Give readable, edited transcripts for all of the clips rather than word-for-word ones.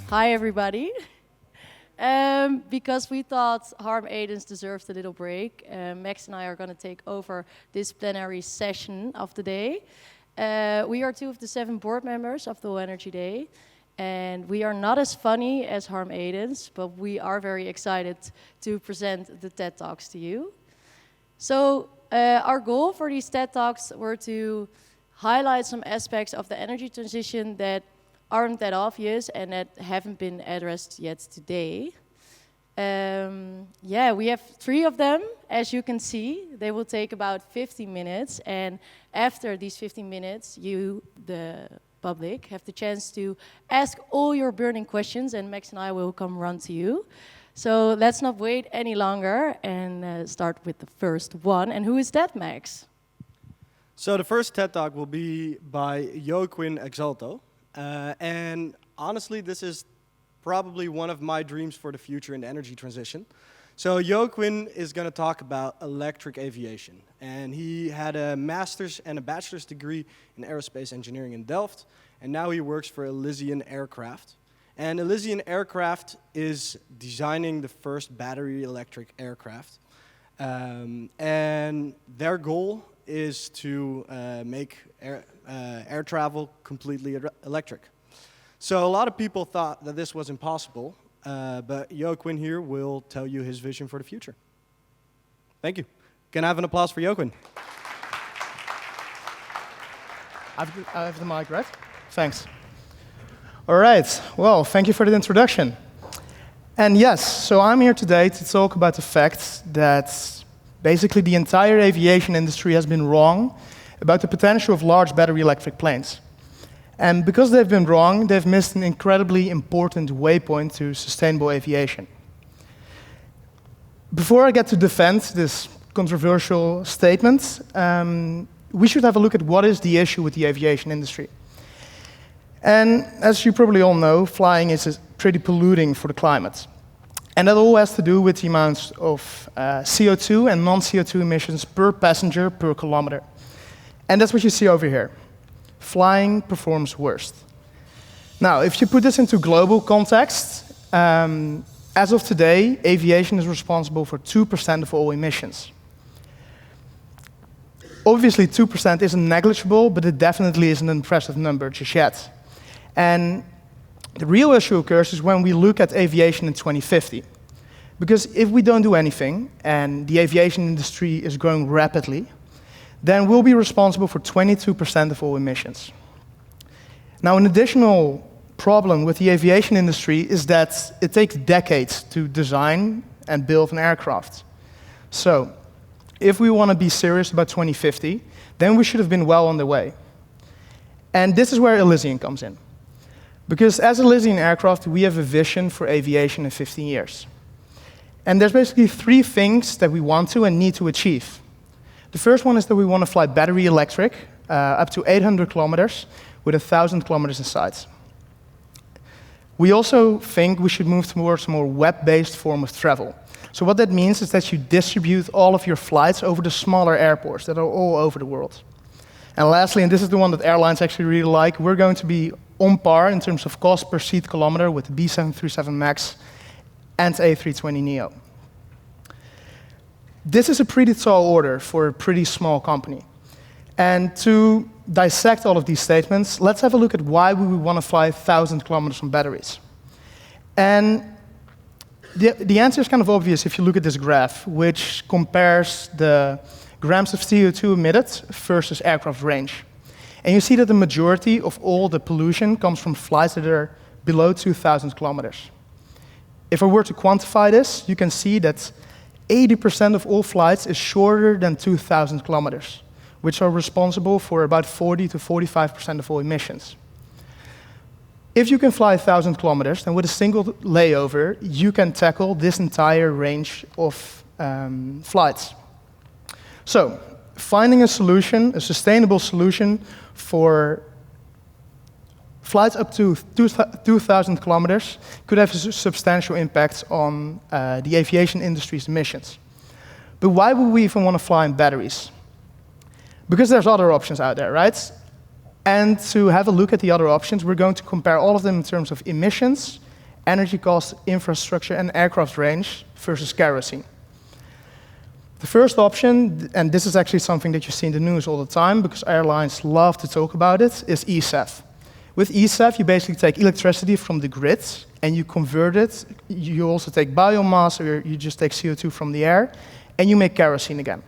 Hi, everybody. Because we thought Harm Aidens deserved a little break, Max and I are going to take over this plenary session of the day. We are 2 of the 7 board members of the Low Energy Day, and we are not as funny as Harm Aidens, but we are very excited to present the TED Talks to you. So our goal for these TED Talks were to highlight some aspects of the energy transition that aren't that obvious and that haven't been addressed yet today. We have 3 of them, as you can see. They will take about 15 minutes, and after these 15 minutes, you, the public, have the chance to ask all your burning questions, and Max and I will come run to you. So let's not wait any longer and start with the first one. And who is that, Max? So the first TED Talk will be by Joaquin Exalto. And honestly, this is probably one of my dreams for the future in the energy transition. So Joaquin is going to talk about electric aviation. And he had a master's and a bachelor's degree in aerospace engineering in Delft. And now he works for Elysian Aircraft. And Elysian Aircraft is designing the first battery electric aircraft. And their goal is to make air travel completely electric. So a lot of people thought that this was impossible, but Joaquin here will tell you his vision for the future. Thank you. Can I have an applause for Joaquin? I have the mic, right? Thanks. All right. Well, thank you for the introduction. And yes, so I'm here today to talk about the fact that basically the entire aviation industry has been wrong about the potential of large battery electric planes. And because they've been wrong, they've missed an incredibly important waypoint to sustainable aviation. Before I get to defend this controversial statement, we should have a look at what is the issue with the aviation industry. And as you probably all know, flying is pretty polluting for the climate. And that all has to do with the amounts of CO2 and non-CO2 emissions per passenger per kilometer. And that's what you see over here. Flying performs worst. Now, if you put this into global context, as of today, aviation is responsible for 2% of all emissions. Obviously, 2% isn't negligible, but it definitely is an impressive number just yet. And the real issue occurs is when we look at aviation in 2050. Because if we don't do anything, and the aviation industry is growing rapidly, then we'll be responsible for 22% of all emissions. Now, an additional problem with the aviation industry is that it takes decades to design and build an aircraft. So, if we want to be serious about 2050, then we should have been well on the way. And this is where Elysian comes in. Because as Elysian Aircraft, we have a vision for aviation in 15 years. And there's basically 3 things that we want to and need to achieve. The first one is that we want to fly battery electric up to 800 kilometers with 1,000 kilometers in sight. We also think we should move towards a more web-based form of travel. So what that means is that you distribute all of your flights over the smaller airports that are all over the world. And lastly, and this is the one that airlines actually really like, we're going to be on par in terms of cost per seat kilometer with the B737 MAX and A320neo. This is a pretty tall order for a pretty small company. And to dissect all of these statements, let's have a look at why we would want to fly 1,000 kilometers on batteries. And the answer is kind of obvious if you look at this graph, which compares the grams of CO2 emitted versus aircraft range. And you see that the majority of all the pollution comes from flights that are below 2,000 kilometers. If I were to quantify this, you can see that 80% of all flights is shorter than 2,000 kilometers, which are responsible for about 40 to 45% of all emissions. If you can fly 1,000 kilometers, then with a single layover, you can tackle this entire range of flights. So, finding a solution, a sustainable solution for flights up to 2,000 kilometers could have a substantial impact on the aviation industry's emissions. But why would we even want to fly in batteries? Because there's other options out there, right? And to have a look at the other options, we're going to compare all of them in terms of emissions energy cost, infrastructure, and aircraft range versus kerosene. The first option, and this is actually something that you see in the news all the time because airlines love to talk about it, is ESAF. With ESAF, you basically take electricity from the grid and you convert it. You also take biomass, or you just take CO2 from the air, and you make kerosene again.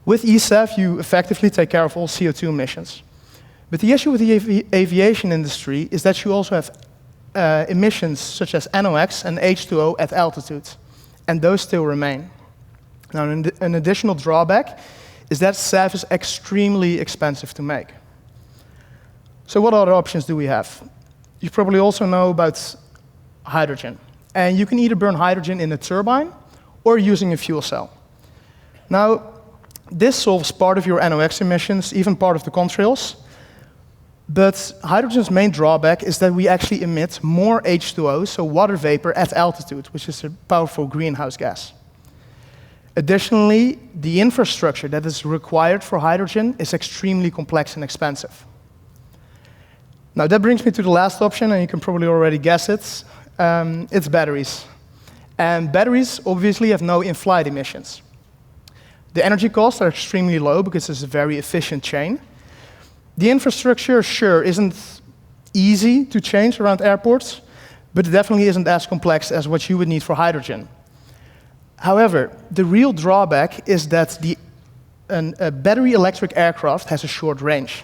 With ESAF, you effectively take care of all CO2 emissions. But the issue with the aviation industry is that you also have emissions such as NOx and H2O at altitude, and those still remain. Now, an additional drawback is that SAF is extremely expensive to make. So what other options do we have? You probably also know about hydrogen. And you can either burn hydrogen in a turbine or using a fuel cell. Now, this solves part of your NOx emissions, even part of the contrails. But hydrogen's main drawback is that we actually emit more H2O, so water vapor, at altitude, which is a powerful greenhouse gas. Additionally, the infrastructure that is required for hydrogen is extremely complex and expensive. Now, that brings me to the last option, and you can probably already guess it. It's batteries. And batteries obviously have no in-flight emissions. The energy costs are extremely low because it's a very efficient chain. The infrastructure, sure, isn't easy to change around airports, but it definitely isn't as complex as what you would need for hydrogen. However, the real drawback is that a battery electric aircraft has a short range.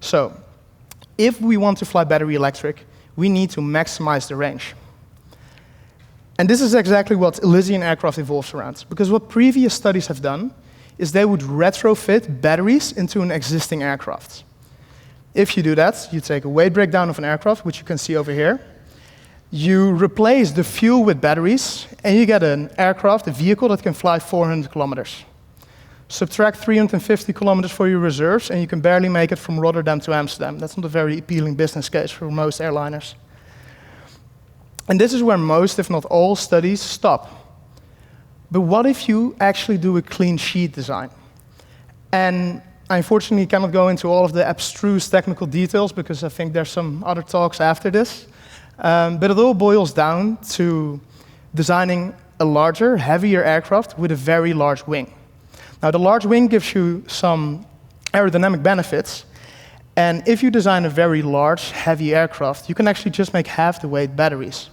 So, if we want to fly battery electric, we need to maximize the range. And this is exactly what Elysian Aircraft evolves around, because what previous studies have done is they would retrofit batteries into an existing aircraft. If you do that, you take a weight breakdown of an aircraft, which you can see over here. You replace the fuel with batteries, and you get an aircraft, a vehicle that can fly 400 kilometers. Subtract 350 kilometers for your reserves, and you can barely make it from Rotterdam to Amsterdam. That's not a very appealing business case for most airliners. And this is where most, if not all, studies stop. But what if you actually do a clean sheet design? And I unfortunately cannot go into all of the abstruse technical details because I think there's some other talks after this. But it all boils down to designing a larger, heavier aircraft with a very large wing. Now, the large wing gives you some aerodynamic benefits. And if you design a very large, heavy aircraft, you can actually just make half the weight batteries.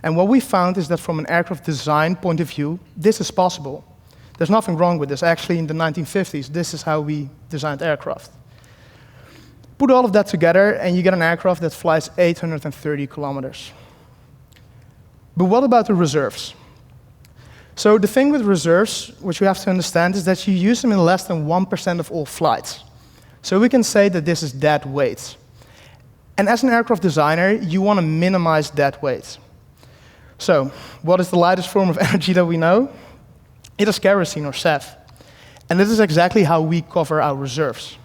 And what we found is that from an aircraft design point of view, this is possible. There's nothing wrong with this. Actually, in the 1950s, this is how we designed aircraft. Put all of that together, and you get an aircraft that flies 830 kilometers. But what about the reserves? So the thing with reserves, which you have to understand, is that you use them in less than 1% of all flights. So we can say that this is dead weight. And as an aircraft designer, you want to minimize dead weight. So, what is the lightest form of energy that we know? It is kerosene or SAF. And this is exactly how we cover our reserves.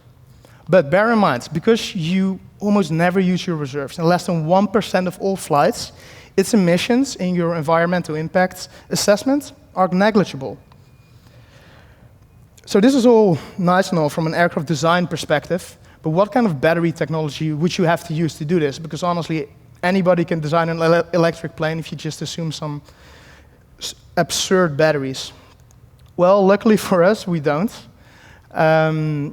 But bear in mind, because you almost never use your reserves, in less than 1% of all flights, its emissions in your environmental impact assessment are negligible. So this is all nice and all from an aircraft design perspective, but what kind of battery technology would you have to use to do this? Because honestly, anybody can design an electric plane if you just assume some absurd batteries. Well, luckily for us, we don't.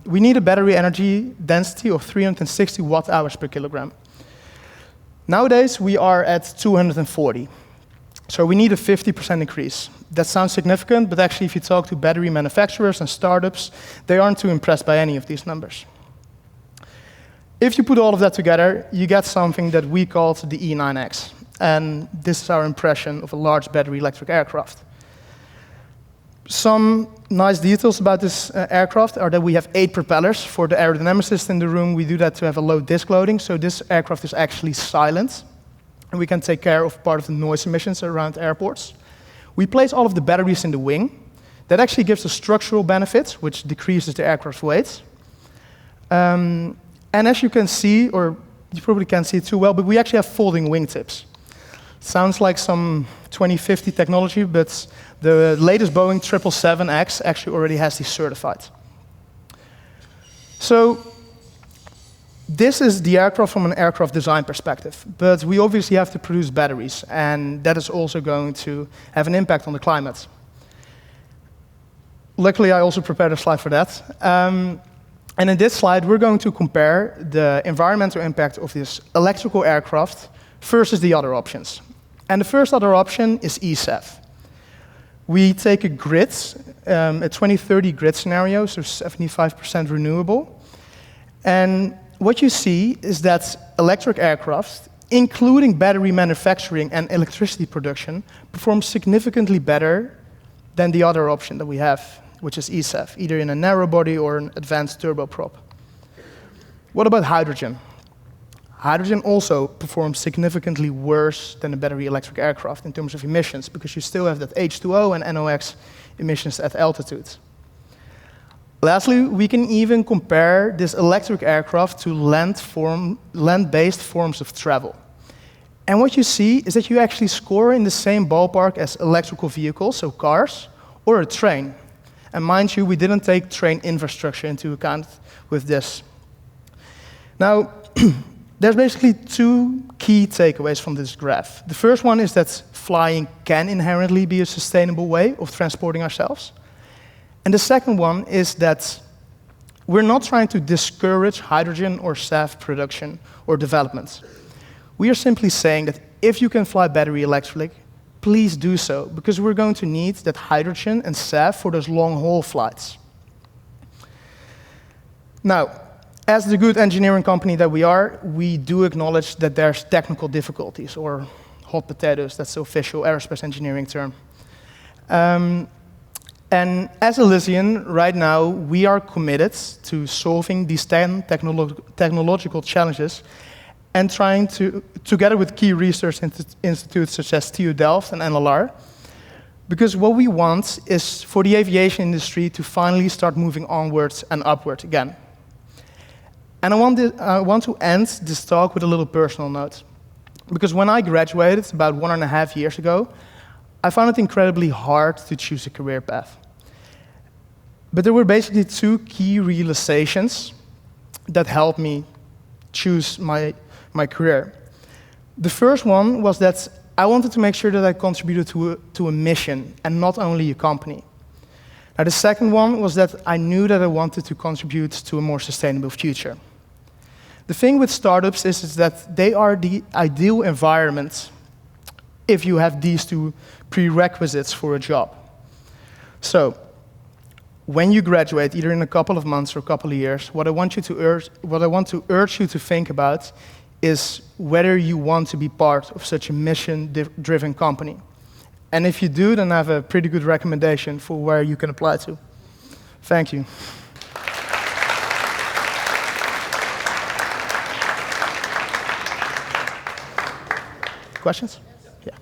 We need a battery energy density of 360 watt-hours per kilogram. Nowadays, we are at 240. So we need a 50% increase. That sounds significant, but actually if you talk to battery manufacturers and startups, they aren't too impressed by any of these numbers. If you put all of that together, you get something that we called the E9X. And this is our impression of a large battery electric aircraft. Some nice details about this aircraft are that we have 8 propellers. For the aerodynamicists in the room, we do that to have a low disc loading, so this aircraft is actually silent. And we can take care of part of the noise emissions around airports. We place all of the batteries in the wing. That actually gives us structural benefits, which decreases the aircraft's weight. And as you can see, or you probably can't see it too well, but we actually have folding wingtips. Sounds like some 2050 technology, but the latest Boeing 777X actually already has these certified. So This is the aircraft from an aircraft design perspective, but we obviously have to produce batteries, and that is also going to have an impact on the climate. Luckily, I also prepared a slide for that. And in this slide, we're going to compare the environmental impact of this electrical aircraft versus the other options. And the first other option is ESAF. We take a grid, a 2030 grid scenario, so 75% renewable. And what you see is that electric aircraft, including battery manufacturing and electricity production, perform significantly better than the other option that we have, which is ESAF, either in a narrow body or an advanced turboprop. What about hydrogen? Hydrogen also performs significantly worse than a battery electric aircraft in terms of emissions, because you still have that H2O and NOx emissions at altitude. Lastly, we can even compare this electric aircraft to land-based forms of travel. And what you see is that you actually score in the same ballpark as electrical vehicles, so cars, or a train. And mind you, we didn't take train infrastructure into account with this. Now, there's basically two key takeaways from this graph. The first one is that flying can inherently be a sustainable way of transporting ourselves. And the second one is that we're not trying to discourage hydrogen or SAF production or development. We are simply saying that if you can fly battery electric, please do so, because we're going to need that hydrogen and SAF for those long-haul flights. Now, as the good engineering company that we are, we do acknowledge that there's technical difficulties, or hot potatoes, that's the official aerospace engineering term. And as Elysian, right now, we are committed to solving these 10 technological challenges and trying to, together with key research institutes such as TU Delft and NLR, because what we want is for the aviation industry to finally start moving onwards and upwards again. And I want to end this talk with a little personal note, because when I graduated about 1.5 years ago, I found it incredibly hard to choose a career path. But there were basically two key realizations that helped me choose my career. The first one was that I wanted to make sure that I contributed to a mission and not only a company. Now, the second one was that I knew that I wanted to contribute to a more sustainable future. The thing with startups is that they are the ideal environment if you have these two prerequisites for a job. So, when you graduate, either in a couple of months or a couple of years, what I want to urge you to think about is whether you want to be part of such a mission-driven company. And if you do, then I have a pretty good recommendation for where you can apply to. Thank you. Questions? Yeah.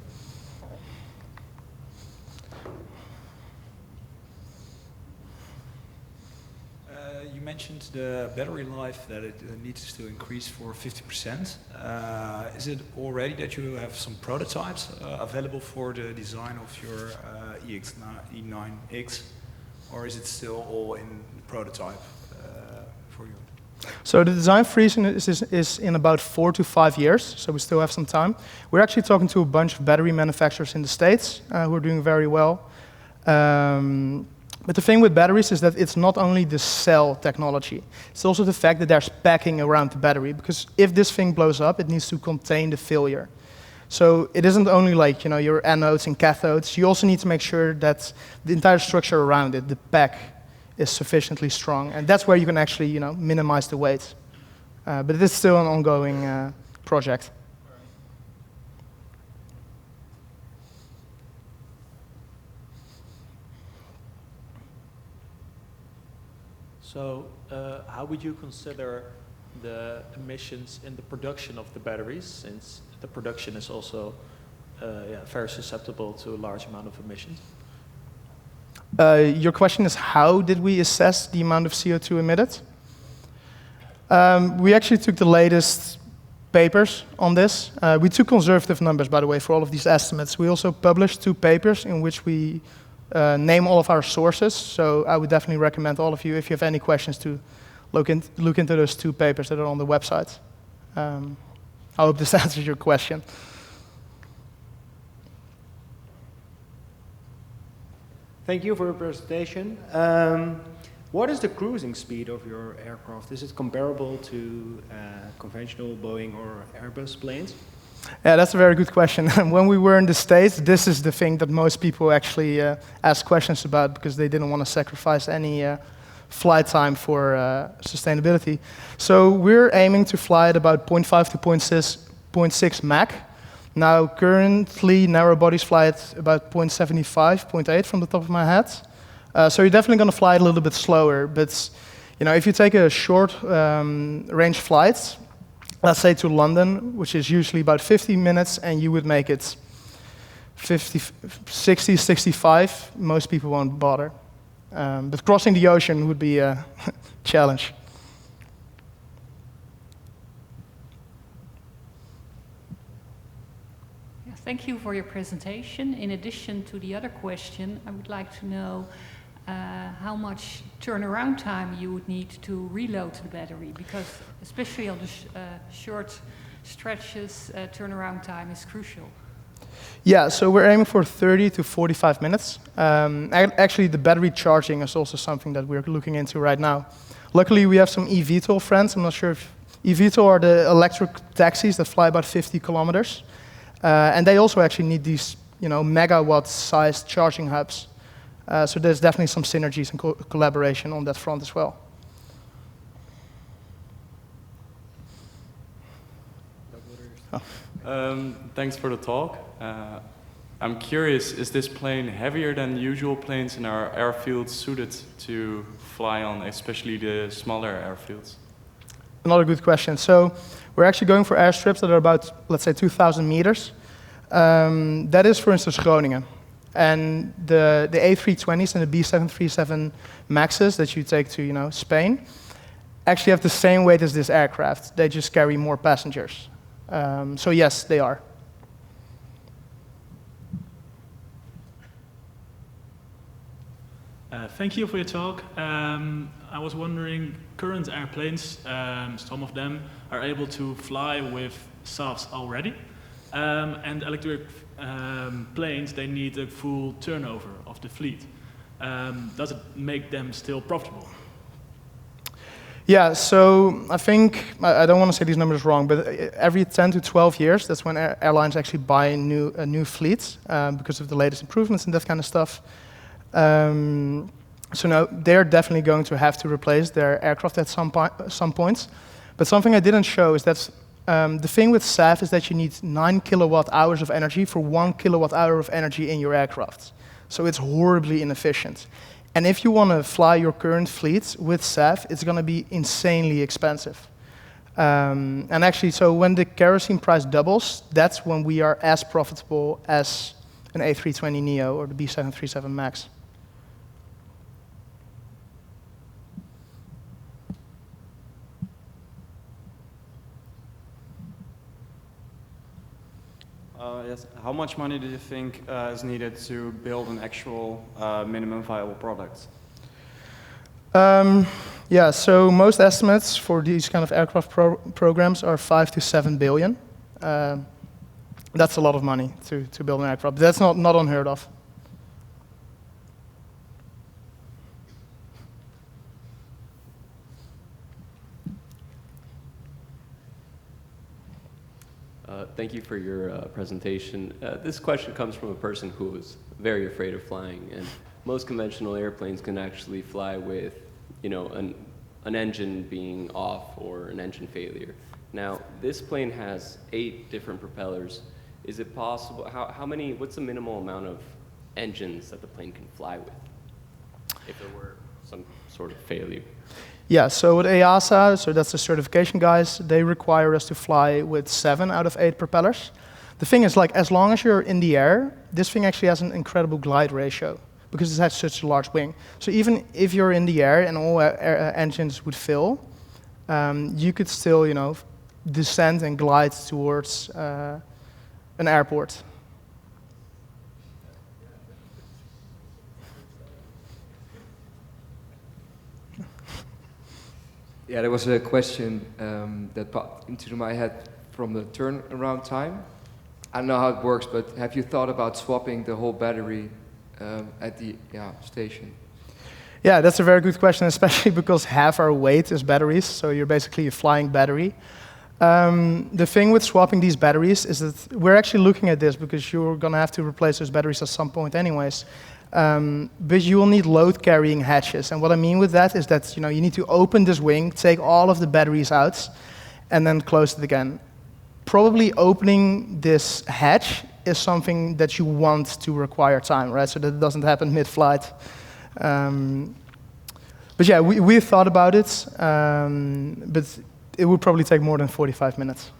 You mentioned the battery life, that it needs to increase for 50%. Is it already that you have some prototypes available for the design of your E9X, or is it still all in prototype for you? So the design freeze is in about 4 to 5 years, so we still have some time. We're actually talking to a bunch of battery manufacturers in the States who are doing very well. But the thing with batteries is that it's not only the cell technology, it's also the fact that there's packing around the battery, because if this thing blows up, it needs to contain the failure. So it isn't only like, you know, your anodes and cathodes, you also need to make sure that the entire structure around it, the pack, is sufficiently strong, and that's where you can actually, you know, minimize the weight. But it is still an ongoing project. So, how would you consider the emissions in the production of the batteries, since the production is also very susceptible to a large amount of emissions? Your question is, how did we assess the amount of CO2 emitted? We actually took the latest papers on this. We took conservative numbers, by the way, for all of these estimates. We also published 2 papers in which we name all of our sources. So I would definitely recommend all of you, if you have any questions, to look into those 2 papers that are on the website. I hope this answers your question. Thank you for your presentation. What is the cruising speed of your aircraft? Is it comparable to conventional Boeing or Airbus planes? Yeah, that's a very good question. When we were in the States, this is the thing that most people actually ask questions about because they didn't want to sacrifice any flight time for sustainability. So we're aiming to fly at about 0.5 to 0.6 Mach. Now, currently, narrow bodies fly at about 0.75, 0.8 from the top of my head. So you're definitely going to fly it a little bit slower. But if you take a short range flight, let's say to London, which is usually about 50 minutes, and you would make it 50, 60, 65, most people won't bother. But crossing the ocean would be a challenge. Thank you for your presentation. In addition to the other question, I would like to know how much turnaround time you would need to reload the battery, because especially on the short stretches, turnaround time is crucial. Yeah, so we're aiming for 30 to 45 minutes. Actually, the battery charging is also something that we're looking into right now. Luckily, we have some eVTOL friends. I'm not sure if eVTOL are the electric taxis that fly about 50 kilometers. And they also actually need these, megawatt-sized charging hubs. So there's definitely some synergies and collaboration on that front as well. Thanks for the talk. I'm curious, is this plane heavier than usual planes in our airfields suited to fly on, especially the smaller airfields? Another good question. So we're actually going for airstrips that are about, let's say, 2,000 meters. That is, for instance, Groningen. And the A320s and the B737 Maxes that you take to, Spain, actually have the same weight as this aircraft. They just carry more passengers. So yes, they are. Thank you for your talk. I was wondering, current airplanes, some of them are able to fly with SAFs already, and electric planes, they need a full turnover of the fleet. Does it make them still profitable? Yeah, so I think, I don't want to say these numbers wrong, but every 10 to 12 years, that's when airlines actually buy new fleets because of the latest improvements and that kind of stuff. So now they're definitely going to have to replace their aircraft at some points. But something I didn't show is that the thing with SAF is that you need 9 kilowatt hours of energy for 1 kilowatt hour of energy in your aircraft. So it's horribly inefficient. And if you want to fly your current fleet with SAF, it's going to be insanely expensive. And actually, so when the kerosene price doubles, that's when we are as profitable as an A320neo or the B737 MAX. Yes. How much money do you think is needed to build an actual minimum viable product? Yeah, so most estimates for these kind of aircraft programs are 5 to 7 billion. That's a lot of money to build an aircraft. That's not unheard of. Thank you for your presentation. This question comes from a person who is very afraid of flying, and most conventional airplanes can actually fly with, an engine being off or an engine failure. Now, this plane has 8 different propellers. Is it possible? What's the minimal amount of engines that the plane can fly with if there were some sort of failure? Yeah, so with EASA, so that's the certification guys, they require us to fly with 7 out of 8 propellers. The thing is, as long as you're in the air, this thing actually has an incredible glide ratio because it has such a large wing. So even if you're in the air and all engines would fill, you could still, descend and glide towards an airport. Yeah, there was a question that popped into my head from the turnaround time. I don't know how it works, but have you thought about swapping the whole battery at the station? Yeah, that's a very good question, especially because half our weight is batteries, so you're basically a flying battery. The thing with swapping these batteries is that we're actually looking at this because you're going to have to replace those batteries at some point anyways. But you will need load-carrying hatches, and what I mean with that is that you need to open this wing, take all of the batteries out, and then close it again. Probably opening this hatch is something that you want to require time, right? So that it doesn't happen mid-flight. But yeah, we thought about it, but it would probably take more than 45 minutes.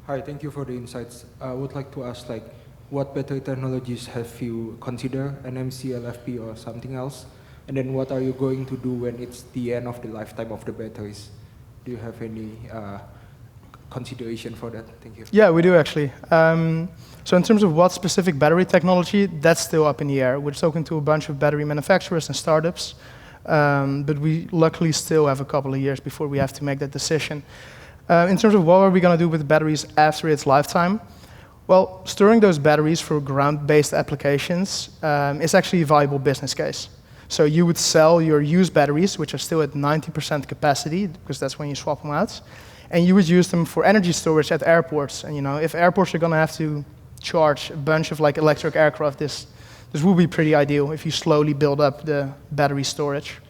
Hi, thank you for the insights. I would like to ask, what battery technologies have you considered, NMC, LFP, or something else? And then what are you going to do when it's the end of the lifetime of the batteries? Do you have any consideration for that? Thank you. Yeah, we do actually. So in terms of what specific battery technology, that's still up in the air. We're talking to a bunch of battery manufacturers and startups, but we luckily still have a couple of years before we have to make that decision. In terms of what are we going to do with the batteries after its lifetime, well, storing those batteries for ground-based applications is actually a viable business case. So you would sell your used batteries, which are still at 90% capacity, because that's when you swap them out, and you would use them for energy storage at airports. And if airports are going to have to charge a bunch of electric aircraft, this would be pretty ideal if you slowly build up the battery storage.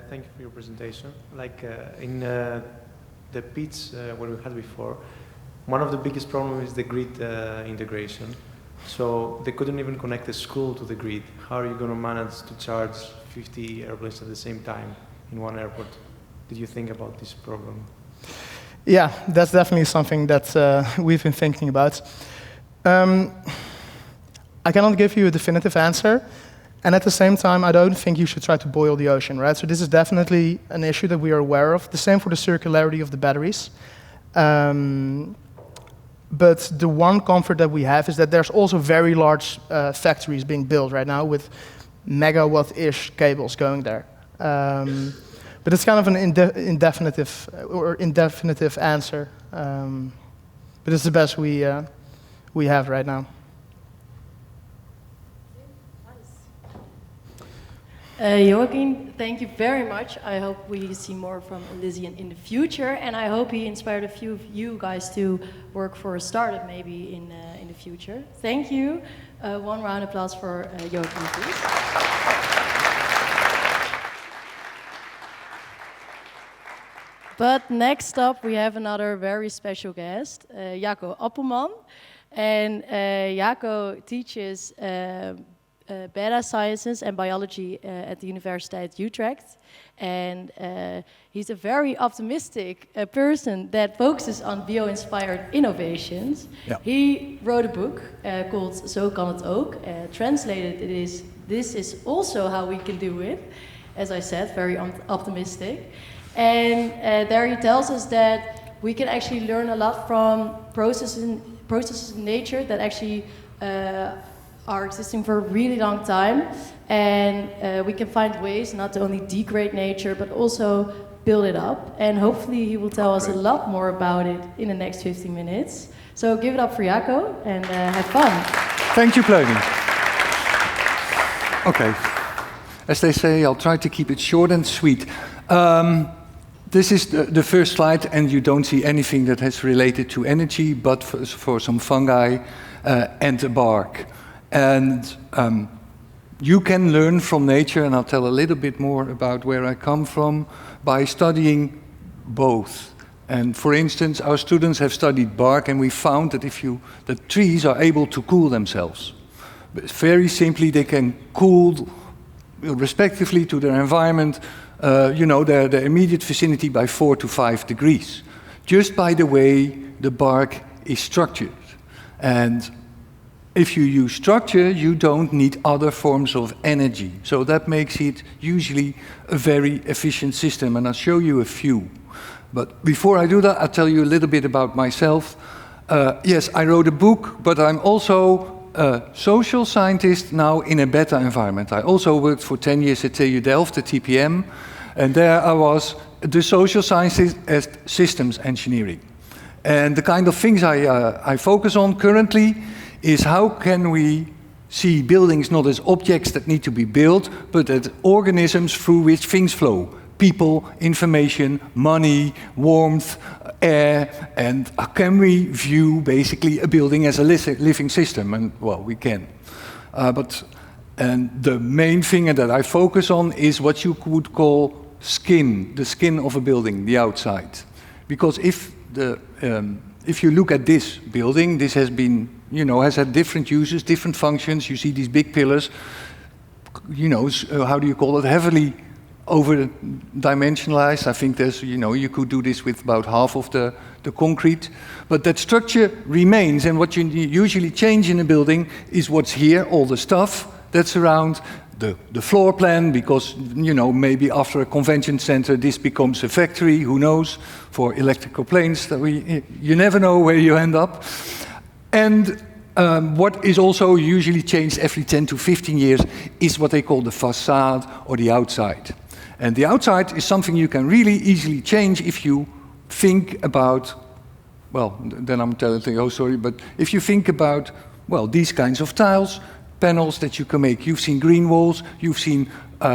Thank you for your presentation. In the pits what we had before, one of the biggest problems is the grid integration. So they couldn't even connect the school to the grid. How are you going to manage to charge 50 airplanes at the same time in one airport? Did you think about this problem? Yeah, that's definitely something that we've been thinking about. I cannot give you a definitive answer. And at the same time, I don't think you should try to boil the ocean, right? So this is definitely an issue that we are aware of. The same for the circularity of the batteries. But the one comfort that we have is that there's also very large factories being built right now with megawatt-ish cables going there. But it's kind of an indefinitive answer. But it's the best we have right now. Joaquin, thank you very much. I hope we see more from Elysian in the future, and I hope he inspired a few of you guys to work for a startup maybe in the future. Thank you. One round of applause for Joaquin, please. But next up, we have another very special guest, Jaco Appelman. And Jaco teaches beta sciences and biology at the Universiteit Utrecht. And he's a very optimistic person that focuses on bio-inspired innovations. Yeah. He wrote a book called Zo kan het ook. Translated, it is, this is also how we can do it. As I said, very optimistic. And there he tells us that we can actually learn a lot from processes in nature that actually are existing for a really long time, and we can find ways not to only degrade nature but also build it up, and hopefully he will tell us a lot more about it in the next 15 minutes. So give it up for Jaco and have fun. Thank you, Chloe. Okay, as they say, I'll try to keep it short and sweet. This is the first slide, and you don't see anything that has related to energy, but for some fungi and the bark. And you can learn from nature, and I'll tell a little bit more about where I come from, by studying both. And for instance, our students have studied bark, and we found that the trees are able to cool themselves. But very simply, they can cool respectively to their environment, their immediate vicinity by 4 to 5 degrees, just by the way the bark is structured. And if you use structure, you don't need other forms of energy. So that makes it usually a very efficient system, and I'll show you a few. But before I do that, I'll tell you a little bit about myself. Yes, I wrote a book, but I'm also a social scientist now in a beta environment. I also worked for 10 years at TU Delft, at TPM, and there I was the social scientist as systems engineering. And the kind of things I focus on currently is how can we see buildings not as objects that need to be built, but as organisms through which things flow. People, information, money, warmth, air, and can we view basically a building as a living system? And well, we can. And the main thing that I focus on is what you would call skin, the skin of a building, the outside. Because if you look at this building, this has been, has had different uses, different functions. You see these big pillars, how do you call it, heavily over-dimensionalized. I think there's, you could do this with about half of the concrete. But that structure remains, and what you usually change in a building is what's here, all the stuff that's around, the floor plan, because, maybe after a convention center, this becomes a factory, who knows, for electrical planes, you never know where you end up. And what is also usually changed every 10 to 15 years is what they call the facade or the outside. And the outside is something you can really easily change if you think about, well, then I'm telling you, oh, sorry, but if you think about, well, these kinds of tiles, panels that you can make. You've seen green walls, you've seen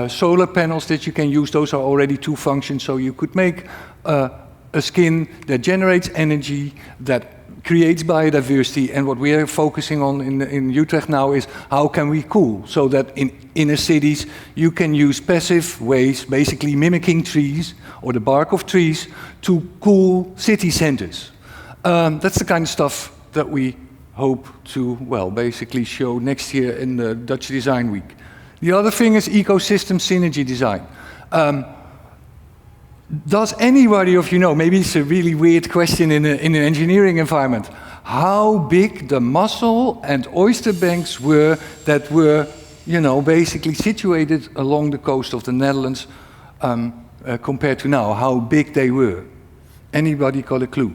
solar panels that you can use. Those are already two functions, so you could make a skin that generates energy, that creates biodiversity, and what we are focusing on in Utrecht now is how can we cool, so that in inner cities you can use passive ways, basically mimicking trees or the bark of trees, to cool city centers. That's the kind of stuff that we hope to, well, basically show next year in the Dutch Design Week. The other thing is ecosystem synergy design. Does anybody of you know, maybe it's a really weird question in an engineering environment, how big the mussel and oyster banks were that were, basically situated along the coast of the Netherlands compared to now, how big they were? Anybody got a clue?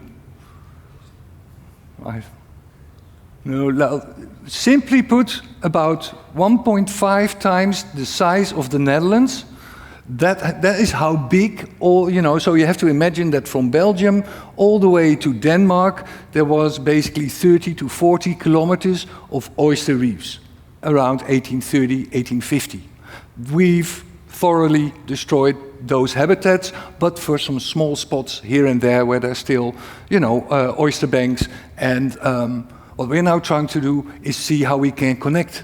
No, simply put, about 1.5 times the size of the Netherlands. That is how big all, so you have to imagine that from Belgium all the way to Denmark, there was basically 30 to 40 kilometers of oyster reefs around 1830, 1850. We've thoroughly destroyed those habitats, but for some small spots here and there where there's still, oyster banks. And what we're now trying to do is see how we can connect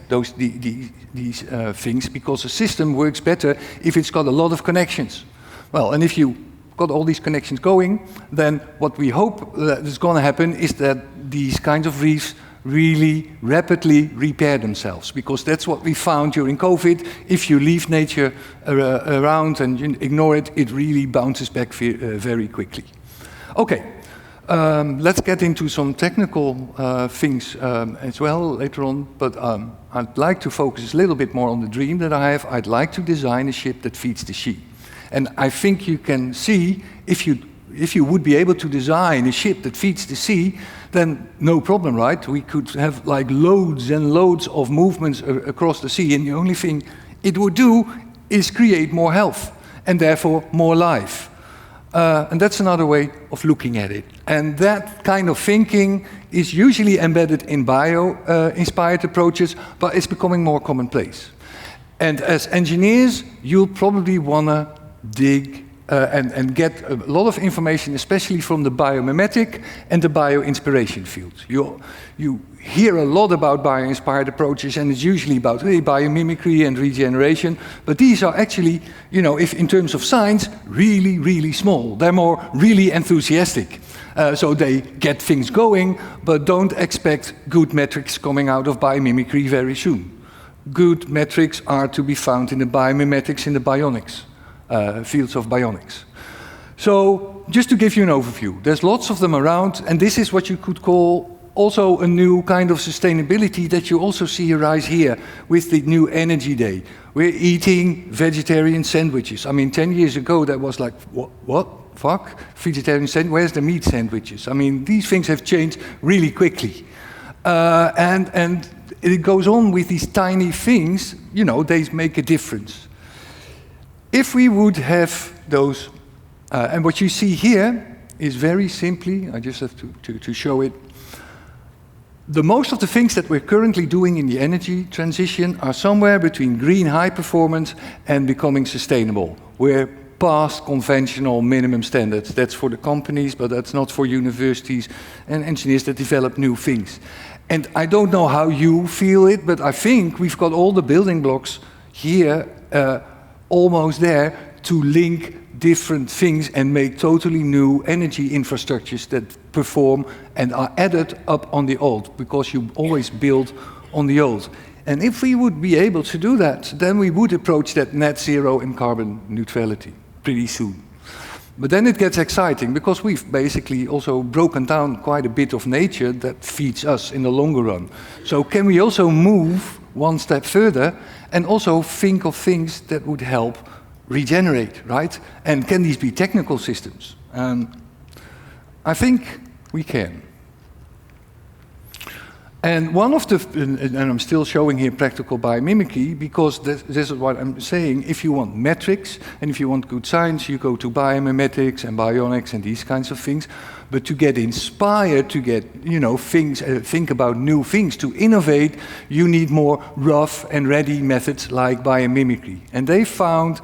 these things, because a system works better if it's got a lot of connections. Well, and if you got all these connections going, then what we hope that is going to happen is that these kinds of reefs really rapidly repair themselves, because that's what we found during COVID. If you leave nature around and you ignore it, it really bounces back very quickly. Okay. Let's get into some technical things as well later on, but I'd like to focus a little bit more on the dream that I have. I'd like to design a ship that feeds the sea. And I think you can see, if you would be able to design a ship that feeds the sea, then no problem, right? We could have like loads and loads of movements across the sea, and the only thing it would do is create more health, and therefore more life. And that's another way of looking at it. And that kind of thinking is usually embedded in bio-inspired approaches, but it's becoming more commonplace. And as engineers, you'll probably want to dig and get a lot of information, especially from the biomimetic and the bio-inspiration fields. You hear a lot about bio-inspired approaches, and it's usually about biomimicry and regeneration, but these are actually, if in terms of science, really, really small. They're more really enthusiastic. So they get things going, but don't expect good metrics coming out of biomimicry very soon. Good metrics are to be found in the biomimetics, in the bionics. Fields of bionics. So, just to give you an overview, there's lots of them around, and this is what you could call also a new kind of sustainability that you also see arise here with the new Energy Day. We're eating vegetarian sandwiches. I mean, 10 years ago, that was like, what? fuck, vegetarian sandwich, where's the meat sandwiches? I mean, these things have changed really quickly. And it goes on with these tiny things, you know, they make a difference. If we would have those, and what you see here is very simply, I just have to show it. Most of the things that we're currently doing in the energy transition are somewhere between green high performance and becoming sustainable. We're past conventional minimum standards. That's for the companies, but that's not for universities and engineers that develop new things. And I don't know how you feel it, but I think we've got all the building blocks here almost there to link different things and make totally new energy infrastructures that perform and are added up on the old, because you always build on the old. And if we would be able to do that, then we would approach that net zero and carbon neutrality pretty soon. But then it gets exciting, because we've basically also broken down quite a bit of nature that feeds us in the longer run. So can we also move one step further and also think of things that would help regenerate, right? And can these be technical systems? I think we can. And one of the, and I'm still showing here practical biomimicry, because this is what I'm saying. If you want metrics and if you want good science, you go to biomimetics and bionics and these kinds of things. But to get inspired, to get, you know, things, think about new things, to innovate, you need more rough and ready methods like biomimicry. And they found,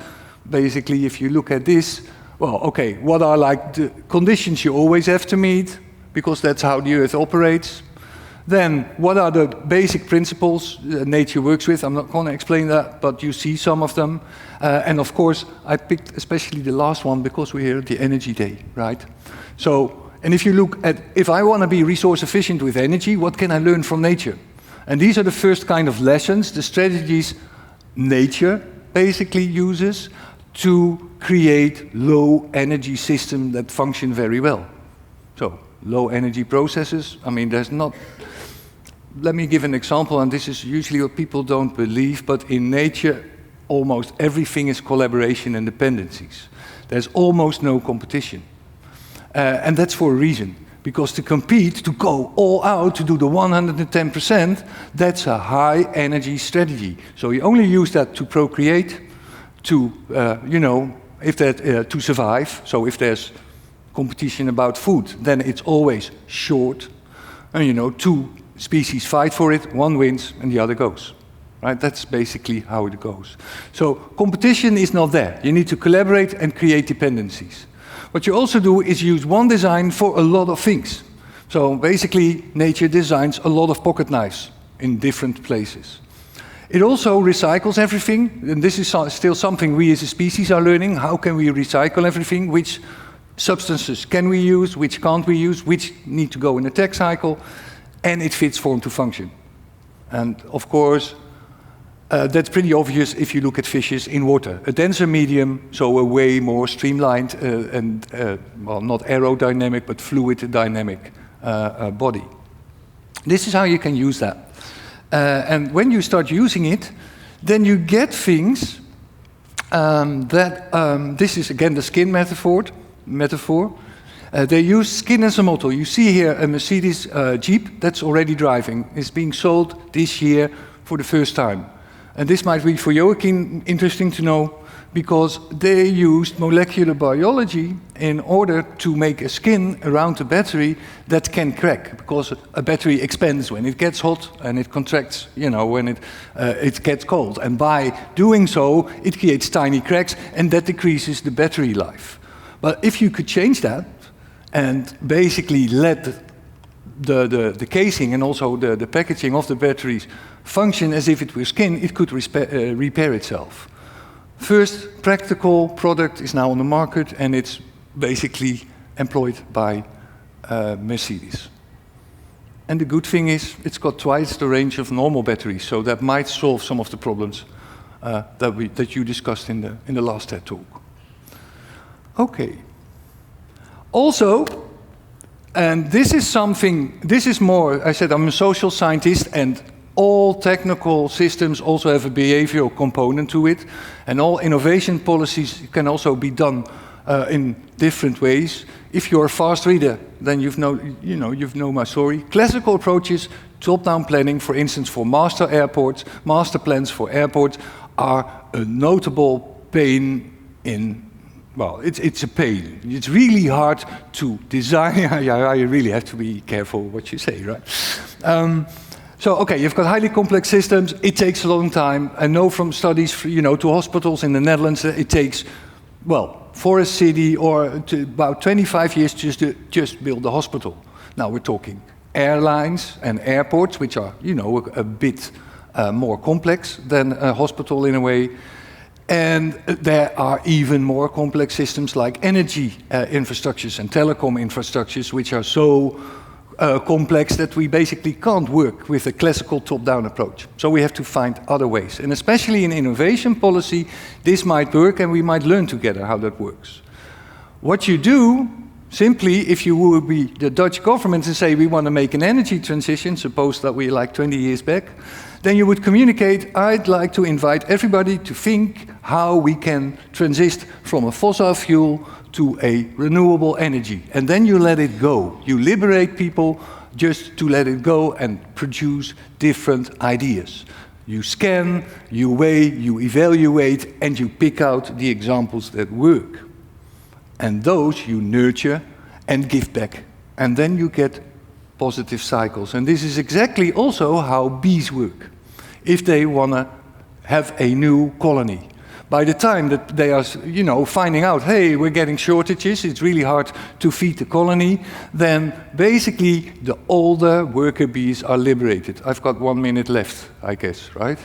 basically, if you look at this, well, okay, what are like the conditions you always have to meet, because that's how the Earth operates. Then, what are the basic principles nature works with? I'm not going to explain that, but you see some of them. And of course, I picked especially the last one because we're here at the Energy Day, right? So, and if you look at, if I want to be resource efficient with energy, what can I learn from nature? And these are the first kind of lessons, the strategies nature basically uses to create low energy systems that function very well. So, low energy processes, I mean, there's not. Let me give an example, and this is usually what people don't believe, but in nature, almost everything is collaboration and dependencies. There's almost no competition. And that's for a reason, because to compete, to go all out, to do the 110%, that's a high energy strategy. So you only use that to procreate, to, you know, if that, to survive. So if there's competition about food, then it's always short. And, you know, two species fight for it, one wins and the other goes. Right? That's basically how it goes. So competition is not there. You need to collaborate and create dependencies. What you also do is use one design for a lot of things. So basically, nature designs a lot of pocket knives in different places. It also recycles everything, and this is still something we as a species are learning. How can we recycle everything? Which substances can we use, which can't we use, which need to go in a tech cycle, and it fits form to function. And of course, that's pretty obvious if you look at fishes in water. A denser medium, so a way more streamlined and, well, not aerodynamic, but fluid dynamic body. This is how you can use that. And when you start using it, then you get things that, this is again the skin metaphor. They use skin as a model. You see here a Mercedes Jeep that's already driving. It's being sold this year for the first time. And this might be for Joaquin interesting to know, because they used molecular biology in order to make a skin around the battery that can crack, because a battery expands when it gets hot and it contracts, you know, when it gets cold. And by doing so, it creates tiny cracks, and that decreases the battery life. But if you could change that and basically let the casing and also the packaging of the batteries function as if it were skin, it could repair itself. First practical product is now on the market, and it's basically employed by Mercedes. And the good thing is, it's got twice the range of normal batteries, so that might solve some of the problems that you discussed in the last TED talk. Okay. Also, and this is something, this is more, I said I'm a social scientist, and all technical systems also have a behavioral component to it, and all innovation policies can also be done in different ways. If you're a fast reader, then you've know my story. Classical approaches, top-down planning, for instance, for master plans for airports, are a notable pain in, well, it's a pain. It's really hard to design. I really have to be careful what you say, right? So, okay, you've got highly complex systems. It takes a long time. I know from studies, to hospitals in the Netherlands, it takes, well, for a city or to about 25 years just build the hospital. Now we're talking airlines and airports, which are, a bit more complex than a hospital in a way. And there are even more complex systems like energy infrastructures and telecom infrastructures, which are so complex that we basically can't work with a classical top-down approach. So we have to find other ways. And especially in innovation policy, this might work and we might learn together how that works. What you do, simply, if you would be the Dutch government and say we want to make an energy transition, suppose that we're like 20 years back, then you would communicate, I'd like to invite everybody to think how we can transit from a fossil fuel to a renewable energy. And then you let it go. You liberate people just to let it go and produce different ideas. You scan, you weigh, you evaluate, and you pick out the examples that work. And those you nurture and give back. And then you get positive cycles. And this is exactly also how bees work. If they want to have a new colony. By the time that they are, finding out, hey, we're getting shortages, it's really hard to feed the colony, then basically the older worker bees are liberated. I've got 1 minute left, I guess, right?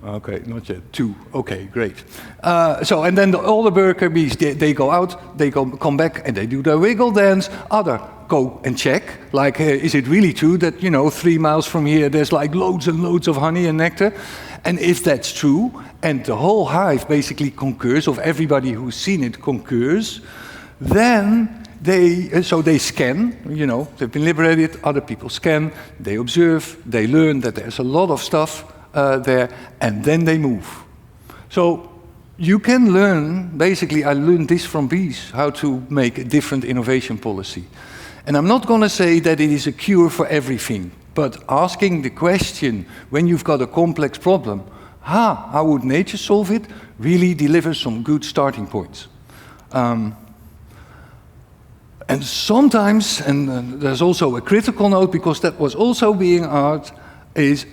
Okay, not yet. 2. Okay, great. And then the older worker bees, they go out, they come back, and they do their wiggle dance. Other go and check, like, is it really true that, 3 miles from here, there's like loads and loads of honey and nectar? And if that's true, and the whole hive basically concurs, of everybody who's seen it concurs, then they scan, they've been liberated, other people scan, they observe, they learn that there's a lot of stuff there, and then they move. So you can learn, basically I learned this from bees, how to make a different innovation policy. And I'm not going to say that it is a cure for everything, but asking the question, when you've got a complex problem, how would nature solve it, really delivers some good starting points. And sometimes, and there's also a critical note, because that was also being asked, is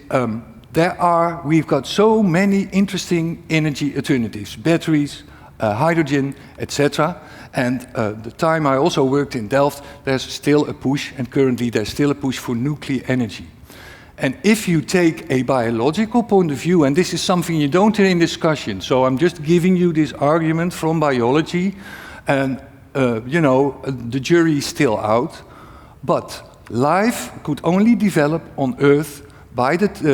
we've got so many interesting energy alternatives, batteries, hydrogen, etc. And the time I also worked in Delft, there's still a push, and currently there's still a push for nuclear energy. And if you take a biological point of view, and this is something you don't hear in discussion, so I'm just giving you this argument from biology, and the jury is still out, but life could only develop on Earth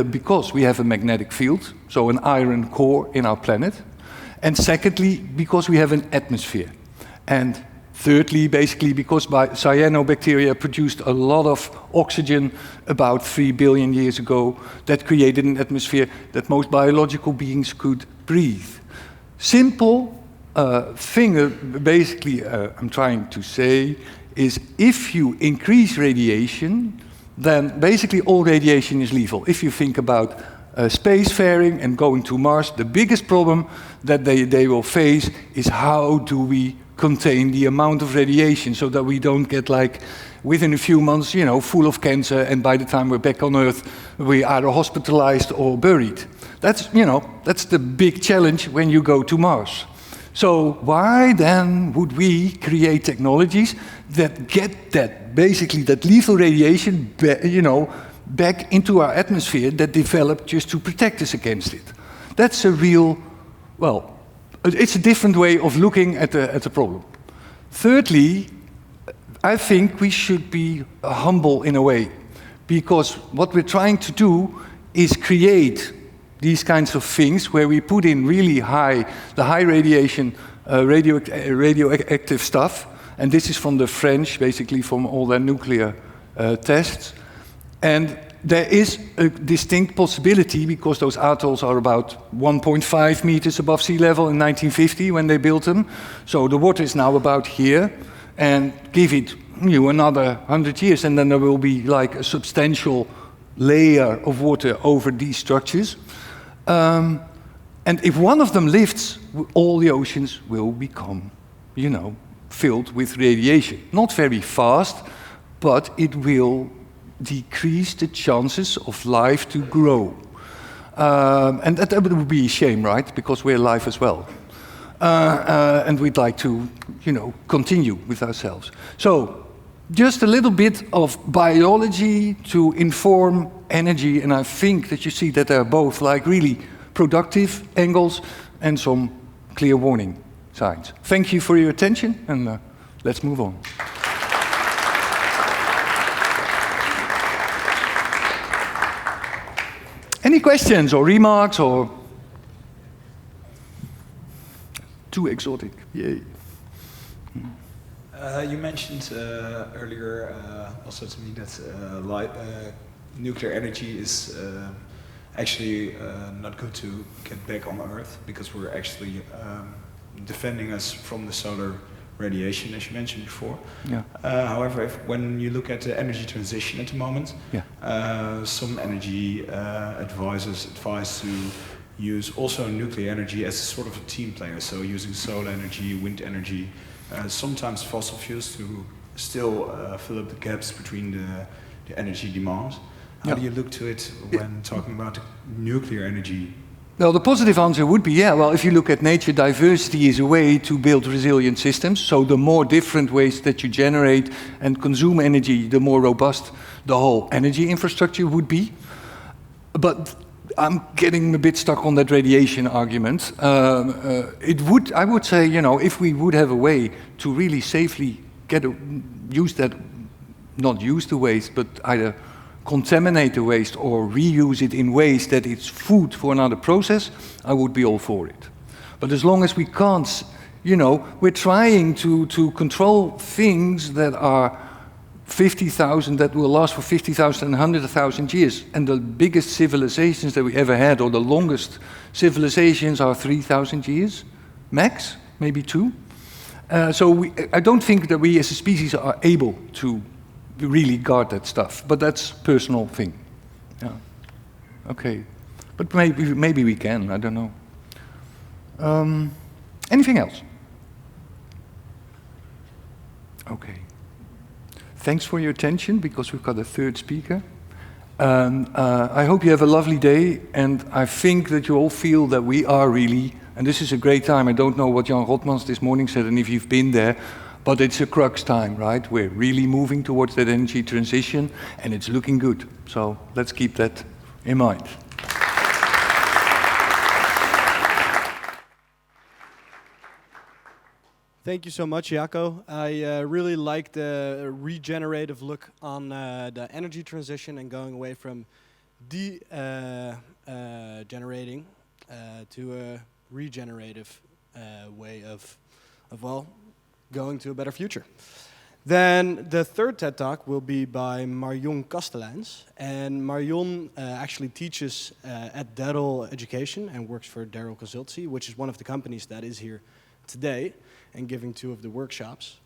because we have a magnetic field, so an iron core in our planet, and secondly, because we have an atmosphere. And thirdly, basically because cyanobacteria produced a lot of oxygen about 3 billion years ago that created an atmosphere that most biological beings could breathe. Simple thing, basically, I'm trying to say, is if you increase radiation, then basically all radiation is lethal. If you think about spacefaring and going to Mars, the biggest problem that they will face is how do we contain the amount of radiation so that we don't get, like, within a few months, full of cancer, and by the time we're back on Earth, we're either hospitalized or buried. That's the big challenge when you go to Mars. So why then would we create technologies that get that lethal radiation, back into our atmosphere that developed just to protect us against it? That's a real, it's a different way of looking at the problem. Thirdly, I think we should be humble in a way, because what we're trying to do is create these kinds of things where we put in really high radiation, radioactive stuff, and this is from the French, basically from all their nuclear tests. And there is a distinct possibility, because those atolls are about 1.5 meters above sea level in 1950 when they built them. So the water is now about here, and give it another 100 years, and then there will be like a substantial layer of water over these structures. And if one of them lifts, all the oceans will become, filled with radiation. Not very fast, but it will decrease the chances of life to grow. And that would be a shame, right? Because we're alive as well. And we'd like to, continue with ourselves. So, just a little bit of biology to inform energy, and I think that you see that there are both like really productive angles and some clear warning signs. Thank you for your attention, and let's move on. Any questions or remarks or? Too exotic, yay. You mentioned earlier also to me that nuclear energy is actually not good to get back on Earth, because we're actually defending us from the solar radiation, as you mentioned before. Yeah. However, when you look at the energy transition at the moment, some energy advisors advise to use also nuclear energy as a sort of a team player, so using solar energy, wind energy, sometimes fossil fuels to still fill up the gaps between the energy demand. How do you look to it when talking about nuclear energy? Well, the positive answer would be, if you look at nature, diversity is a way to build resilient systems. So the more different ways that you generate and consume energy, the more robust the whole energy infrastructure would be. But I'm getting a bit stuck on that radiation argument. I would say, if we would have a way to really safely not use the waste, but either contaminate the waste or reuse it in ways that it's food for another process, I would be all for it. But as long as we can't, we're trying to control things that are 50,000, that will last for 50,000 and 100,000 years. And the biggest civilizations that we ever had, or the longest civilizations, are 3,000 years, max, maybe 2. So I don't think that we as a species are able to really guard that stuff, but that's a personal thing. Yeah. Okay. But maybe we can, I don't know. Anything else? Okay. Thanks for your attention, because we've got a third speaker. I hope you have a lovely day, and I think that you all feel that we are really, and this is a great time. I don't know what Jan Rotmans this morning said, and if you've been there, but it's a crux time, right? We're really moving towards that energy transition, and it's looking good. So let's keep that in mind. Thank you so much, Jaco. I really like the regenerative look on the energy transition and going away from generating to a regenerative way of going to a better future. Then the third TED Talk will be by Marjon Castelijns. And Marjon actually teaches at Darrell Education and works for Darrell Consultancy, which is one of the companies that is here today and giving 2 of the workshops.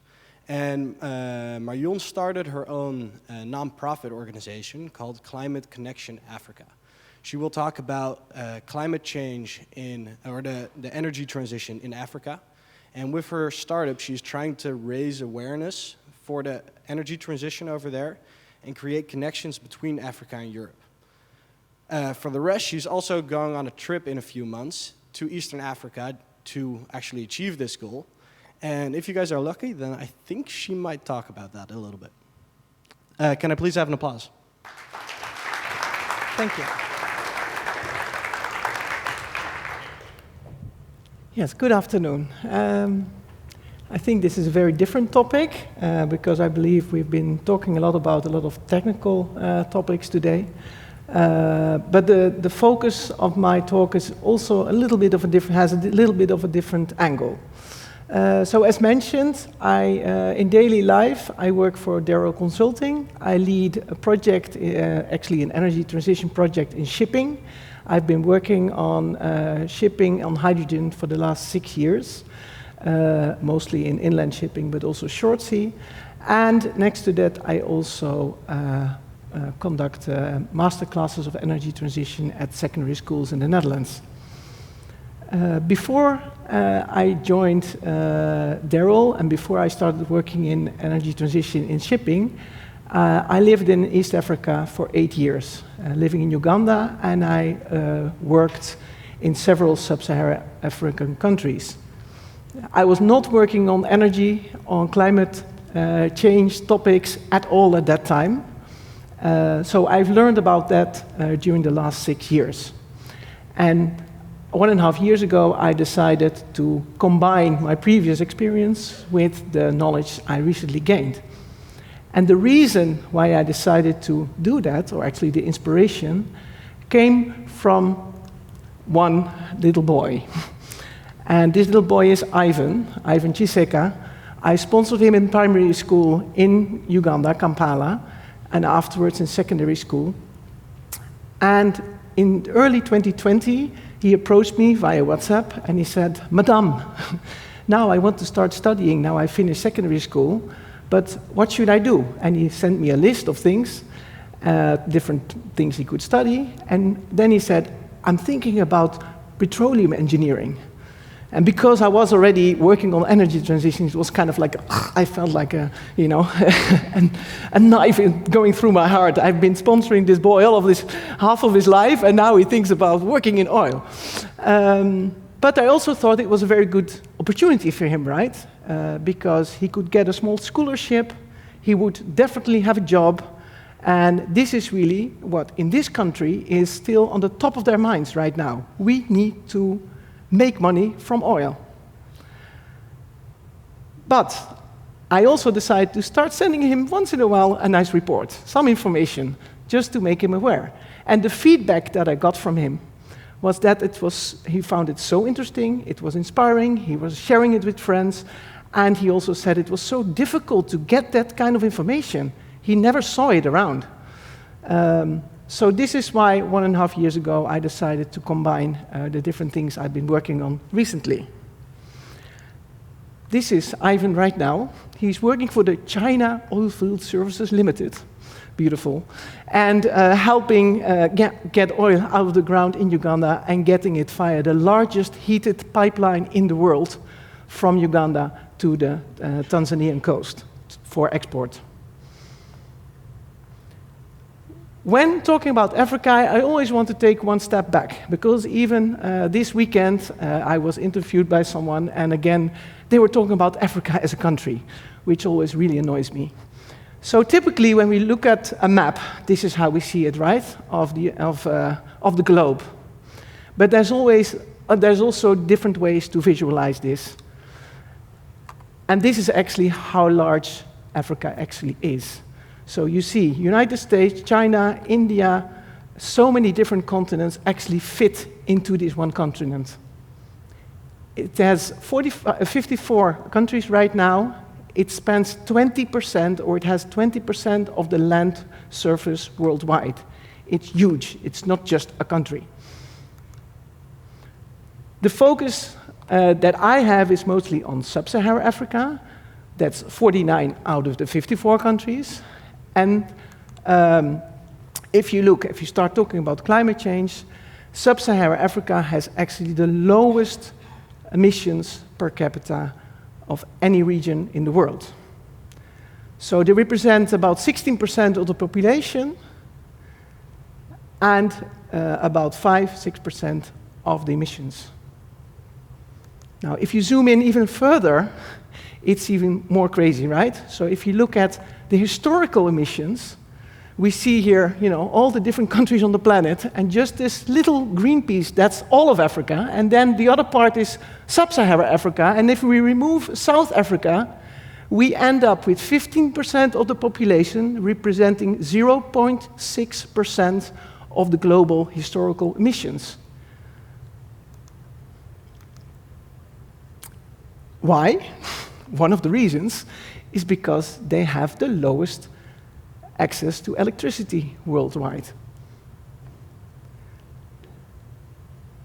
And Marjon started her own non-profit organization called Climate Connection Africa. She will talk about climate change or the energy transition in Africa. And with her startup, she's trying to raise awareness for the energy transition over there and create connections between Africa and Europe. For the rest, she's also going on a trip in a few months to Eastern Africa to actually achieve this goal. And if you guys are lucky, then I think she might talk about that a little bit. Can I please have an applause? Thank you. Yes, good afternoon. I think this is a very different topic because I believe we've been talking a lot about a lot of technical topics today. But the focus of my talk is also a little bit of a different, has a little bit of a different angle. So as mentioned, in daily life, I work for Darrow Consulting. I lead a project, actually an energy transition project in shipping. I've been working on shipping on hydrogen for the last 6 years, mostly in inland shipping, but also short sea. And next to that, I also conduct master classes of energy transition at secondary schools in the Netherlands. Before I joined Darrow and before I started working in energy transition in shipping, I lived in East Africa for 8 years, living in Uganda, and I worked in several sub-Saharan African countries. I was not working on energy, on climate change topics at all at that time. So I've learned about that during the last 6 years. And 1.5 years ago, I decided to combine my previous experience with the knowledge I recently gained. And the reason why I decided to do that, or actually the inspiration, came from one little boy. And this little boy is Ivan Chiseka. I sponsored him in primary school in Uganda, Kampala, and afterwards in secondary school. And in early 2020, he approached me via WhatsApp and he said, "Madame, now I want to start studying. Now I finished secondary school, but what should I do?" And he sent me a list of things, different things he could study. And then he said, "I'm thinking about petroleum engineering." And because I was already working on energy transition, it was kind of like, I felt like a, a knife going through my heart. I've been sponsoring this boy all of this, half of his life, and now he thinks about working in oil. But I also thought it was a very good opportunity for him, right? Because he could get a small scholarship, he would definitely have a job, and this is really what in this country is still on the top of their minds right now. We need to make money from oil. But I also decided to start sending him once in a while a nice report, some information, just to make him aware. And the feedback that I got from him was that he found it so interesting, it was inspiring, he was sharing it with friends, and he also said it was so difficult to get that kind of information. He never saw it around. So this is why 1.5 years ago I decided to combine the different things I've been working on recently. This is Ivan right now. He's working for the China Oilfield Services Limited. Beautiful. And helping get oil out of the ground in Uganda and getting it via the largest heated pipeline in the world from Uganda to the Tanzanian coast for export. When talking about Africa, I always want to take one step back, because even this weekend I was interviewed by someone, and again, they were talking about Africa as a country, which always really annoys me. So typically, when we look at a map, this is how we see it, right, of the globe. But there's also different ways to visualize this. And this is actually how large Africa actually is. So you see, United States, China, India, so many different continents actually fit into this one continent. It has 54 countries right now. It spans 20%, or it has 20% of the land surface worldwide. It's huge. It's not just a country. The focus that I have is mostly on sub-Saharan Africa. That's 49 out of the 54 countries. And if you start talking about climate change, sub-Saharan Africa has actually the lowest emissions per capita of any region in the world. So they represent about 16% of the population and about 5–6% of the emissions. Now, if you zoom in even further, it's even more crazy, right? So if you look at the historical emissions, we see here, all the different countries on the planet, and just this little green piece, that's all of Africa, and then the other part is sub-Saharan Africa, and if we remove South Africa, we end up with 15% of the population representing 0.6% of the global historical emissions. Why? One of the reasons is because they have the lowest access to electricity worldwide.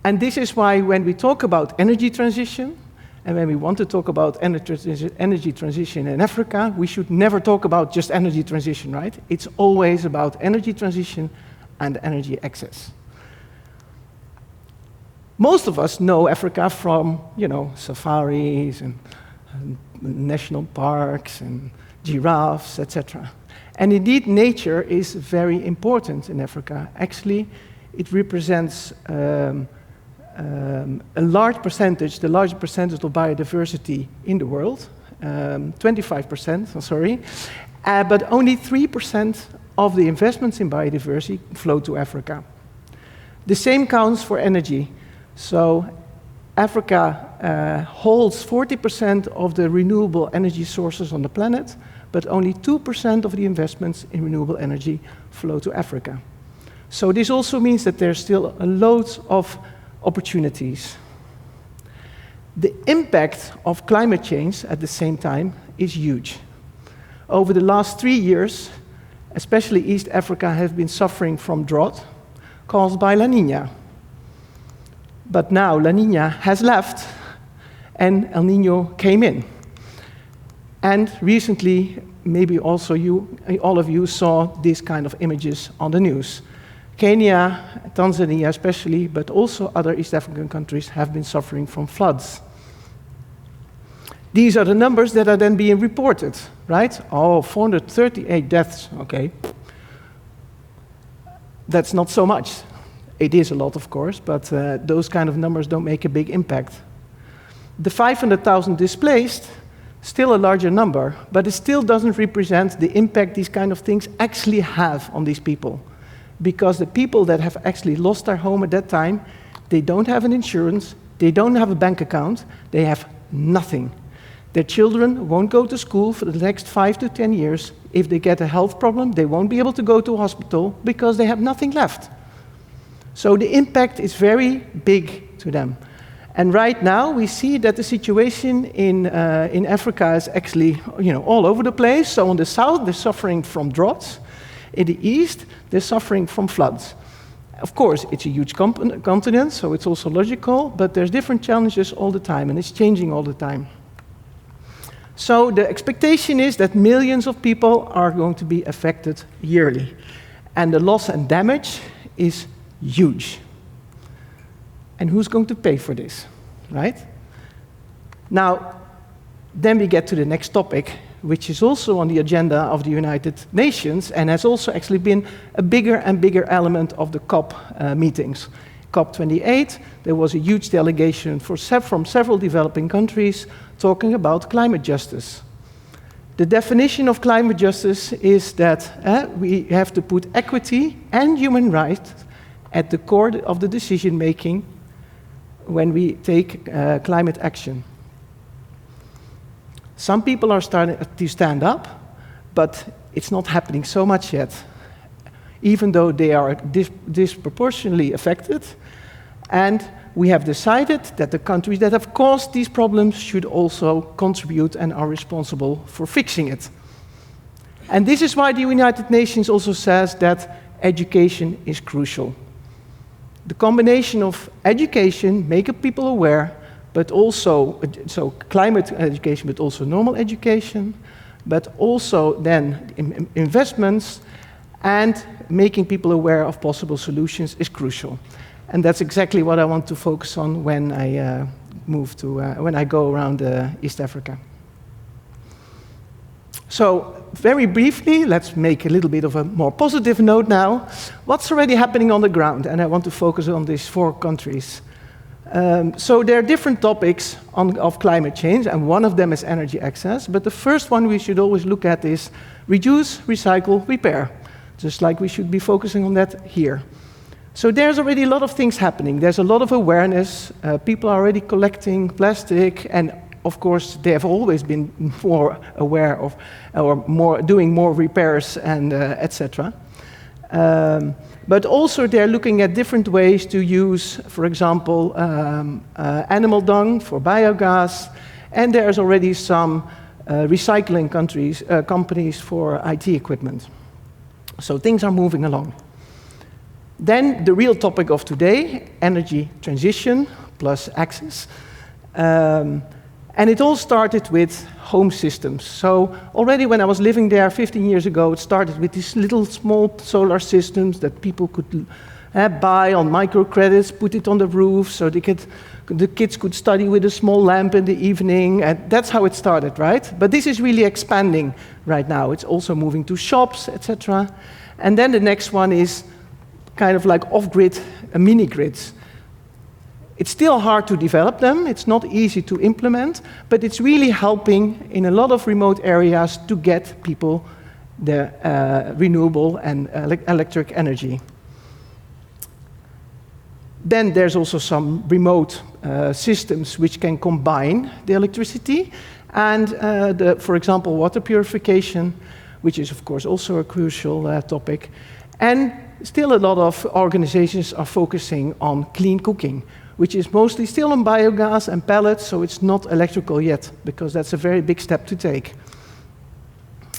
And this is why when we talk about energy transition, and when we want to talk about energy transition in Africa, we should never talk about just energy transition, right? It's always about energy transition and energy access. Most of us know Africa from, safaris and national parks and giraffes, etc. And indeed, nature is very important in Africa. Actually, it represents a large percentage, the largest percentage of biodiversity in the world, 25%, I'm sorry, but only 3% of the investments in biodiversity flow to Africa. The same counts for energy. So Africa holds 40% of the renewable energy sources on the planet, but only 2% of the investments in renewable energy flow to Africa. So this also means that there's still loads of opportunities. The impact of climate change at the same time is huge. Over the last 3 years, especially East Africa has been suffering from drought caused by La Niña. But now La Niña has left and El Niño came in. And recently, maybe also all of you saw these kind of images on the news. Kenya, Tanzania especially, but also other East African countries have been suffering from floods. These are the numbers that are then being reported, right? Oh, 438 deaths, okay. That's not so much. It is a lot, of course, but those kind of numbers don't make a big impact. The 500,000 displaced, still a larger number, but it still doesn't represent the impact these kind of things actually have on these people. Because the people that have actually lost their home at that time, they don't have an insurance, they don't have a bank account, they have nothing. Their children won't go to school for the next 5 to 10 years. If they get a health problem, they won't be able to go to a hospital because they have nothing left. So the impact is very big to them. And right now, we see that the situation in Africa is actually all over the place. So on the south, they're suffering from droughts. In the east, they're suffering from floods. Of course, it's a huge continent, so it's also logical, but there's different challenges all the time, and it's changing all the time. So the expectation is that millions of people are going to be affected yearly. And the loss and damage is huge. And who's going to pay for this, right? Now, then we get to the next topic, which is also on the agenda of the United Nations and has also actually been a bigger and bigger element of the COP meetings. COP28, there was a huge delegation from several developing countries talking about climate justice. The definition of climate justice is that we have to put equity and human rights at the core of the decision-making when we take climate action. Some people are starting to stand up, but it's not happening so much yet, even though they are disproportionately affected. And we have decided that the countries that have caused these problems should also contribute and are responsible for fixing it. And this is why the United Nations also says that education is crucial. The combination of education, making people aware, but also, so climate education, but also normal education, but also then investments and making people aware of possible solutions is crucial. And that's exactly what I want to focus on when I when I go around East Africa. So very briefly, let's make a little bit of a more positive note now. What's already happening on the ground? And I want to focus on these 4 countries. So there are different topics of climate change, and one of them is energy access. But the first one we should always look at is reduce, recycle, repair, just like we should be focusing on that here. So there's already a lot of things happening. There's a lot of awareness. People are already collecting plastic, and of course, they have always been more aware of, or doing more repairs and etc. But also they're looking at different ways to use, for example, animal dung for biogas, And there's already some recycling companies for IT equipment. So things are moving along. Then the real topic of today, energy transition plus access. And it all started with home systems. So already when I was living there 15 years ago, it started with these little small solar systems that people could buy on microcredits, put it on the roof so the kids could study with a small lamp in the evening. And that's how it started, right? But this is really expanding right now. It's also moving to shops, etc. And then the next one is kind of like off-grid mini-grids. It's still hard to develop them, it's not easy to implement, but it's really helping in a lot of remote areas to get people the renewable and electric energy. Then there's also some remote systems which can combine the electricity and, for example, water purification, which is of course also a crucial topic. And still a lot of organizations are focusing on clean cooking, which is mostly still on biogas and pellets, so it's not electrical yet, because that's a very big step to take.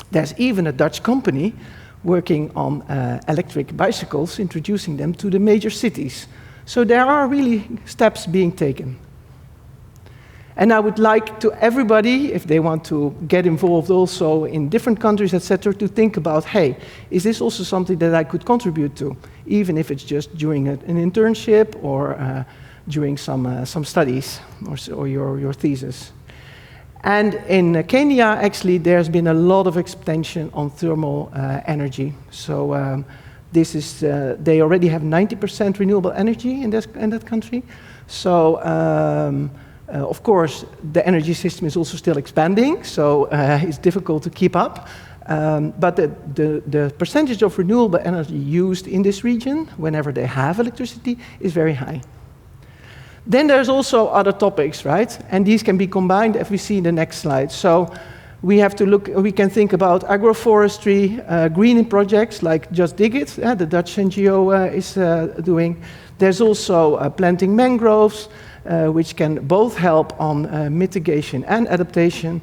There's even a Dutch company working on electric bicycles, introducing them to the major cities. So there are really steps being taken. And I would like to everybody, if they want to get involved also in different countries, etc., to think about, hey, is this also something that I could contribute to, even if it's just during an internship or during some studies or your thesis. And in Kenya, actually, there's been a lot of expansion on thermal energy. So this is, they already have 90% renewable energy in that country. So of course, the energy system is also still expanding, so it's difficult to keep up. But the percentage of renewable energy used in this region, whenever they have electricity, is very high. Then there's also other topics, right? And these can be combined, as we see in the next slide. So we have to look, we can think about agroforestry, greening projects like Just Dig It, the Dutch NGO is doing. There's also planting mangroves, which can both help on mitigation and adaptation.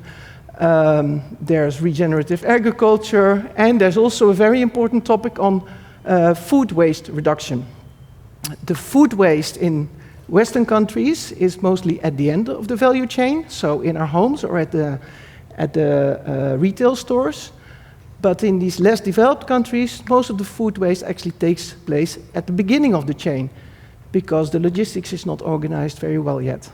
There's regenerative agriculture, and there's also a very important topic on food waste reduction. The food waste in Western countries is mostly at the end of the value chain, so in our homes or at the retail stores. But in these less developed countries, most of the food waste actually takes place at the beginning of the chain, because the logistics is not organized very well yet.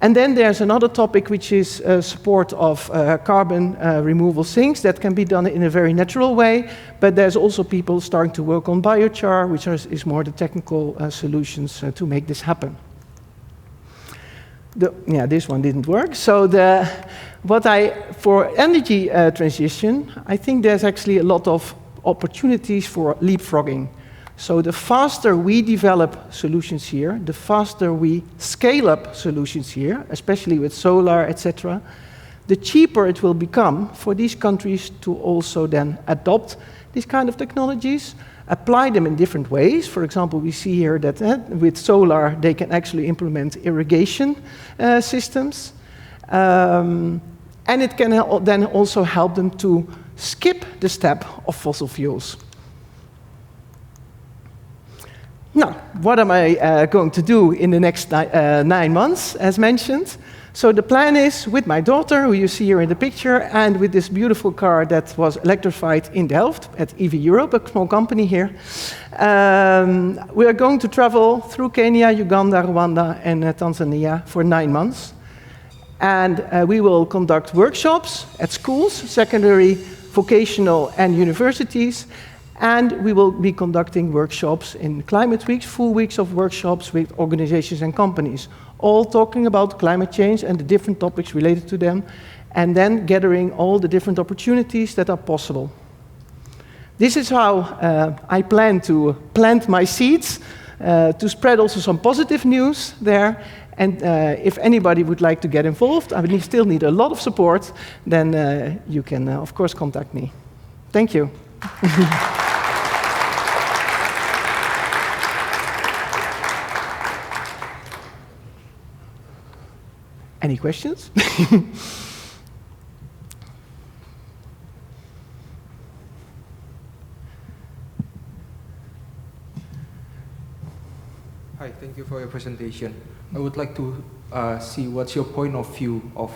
And then there's another topic, which is support of carbon removal sinks. That can be done in a very natural way, but there's also people starting to work on biochar, which is more the technical solutions to make this happen. This one didn't work. So for energy transition, I think there's actually a lot of opportunities for leapfrogging. So the faster we develop solutions here, the faster we scale up solutions here, especially with solar, etc., the cheaper it will become for these countries to also then adopt these kind of technologies, apply them in different ways. For example, we see here that with solar, they can actually implement irrigation systems. And it can then also help them to skip the step of fossil fuels. Now, what am I going to do in the next 9 months, as mentioned? So the plan is, with my daughter, who you see here in the picture, and with this beautiful car that was electrified in Delft at EV Europe, a small company here, we are going to travel through Kenya, Uganda, Rwanda, and Tanzania for 9 months. And we will conduct workshops at schools, secondary, vocational, and universities. And we will be conducting workshops in climate weeks, full weeks of workshops with organizations and companies, all talking about climate change and the different topics related to them, and then gathering all the different opportunities that are possible. This is how I plan to plant my seeds, to spread also some positive news there. And if anybody would like to get involved, I still need a lot of support, then you can, of course, contact me. Thank you. Any questions? Hi, thank you for your presentation. I would like to see what's your point of view of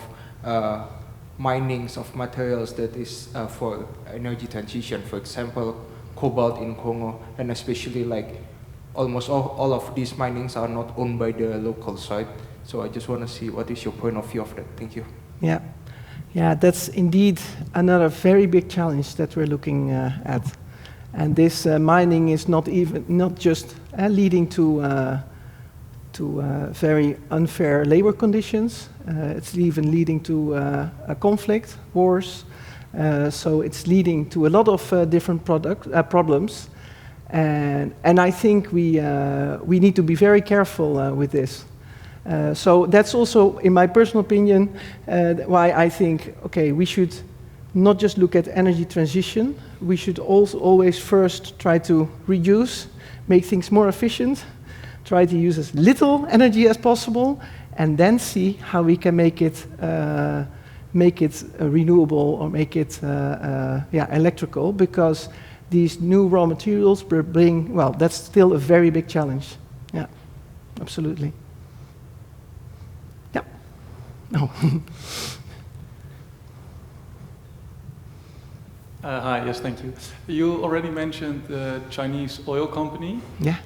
minings of materials that is for energy transition. For example, cobalt in Congo, and especially like almost all of these minings are not owned by the local side. So I just want to see what is your point of view of that. Thank you. Yeah, yeah, that's indeed another very big challenge that we're looking at. And this mining is not just leading to very unfair labor conditions. It's even leading to a conflict, wars. So it's leading to a lot of different problems. And I think we need to be very careful with this. So that's also, in my personal opinion, why I think, okay, we should not just look at energy transition. We should also always first try to reduce, make things more efficient, try to use as little energy as possible, and then see how we can make it renewable or make it electrical, because these new raw materials bring, well, that's still a very big challenge. Yeah, absolutely. Yeah. No. Hi, yes, thank you. You already mentioned the Chinese oil company. Yeah.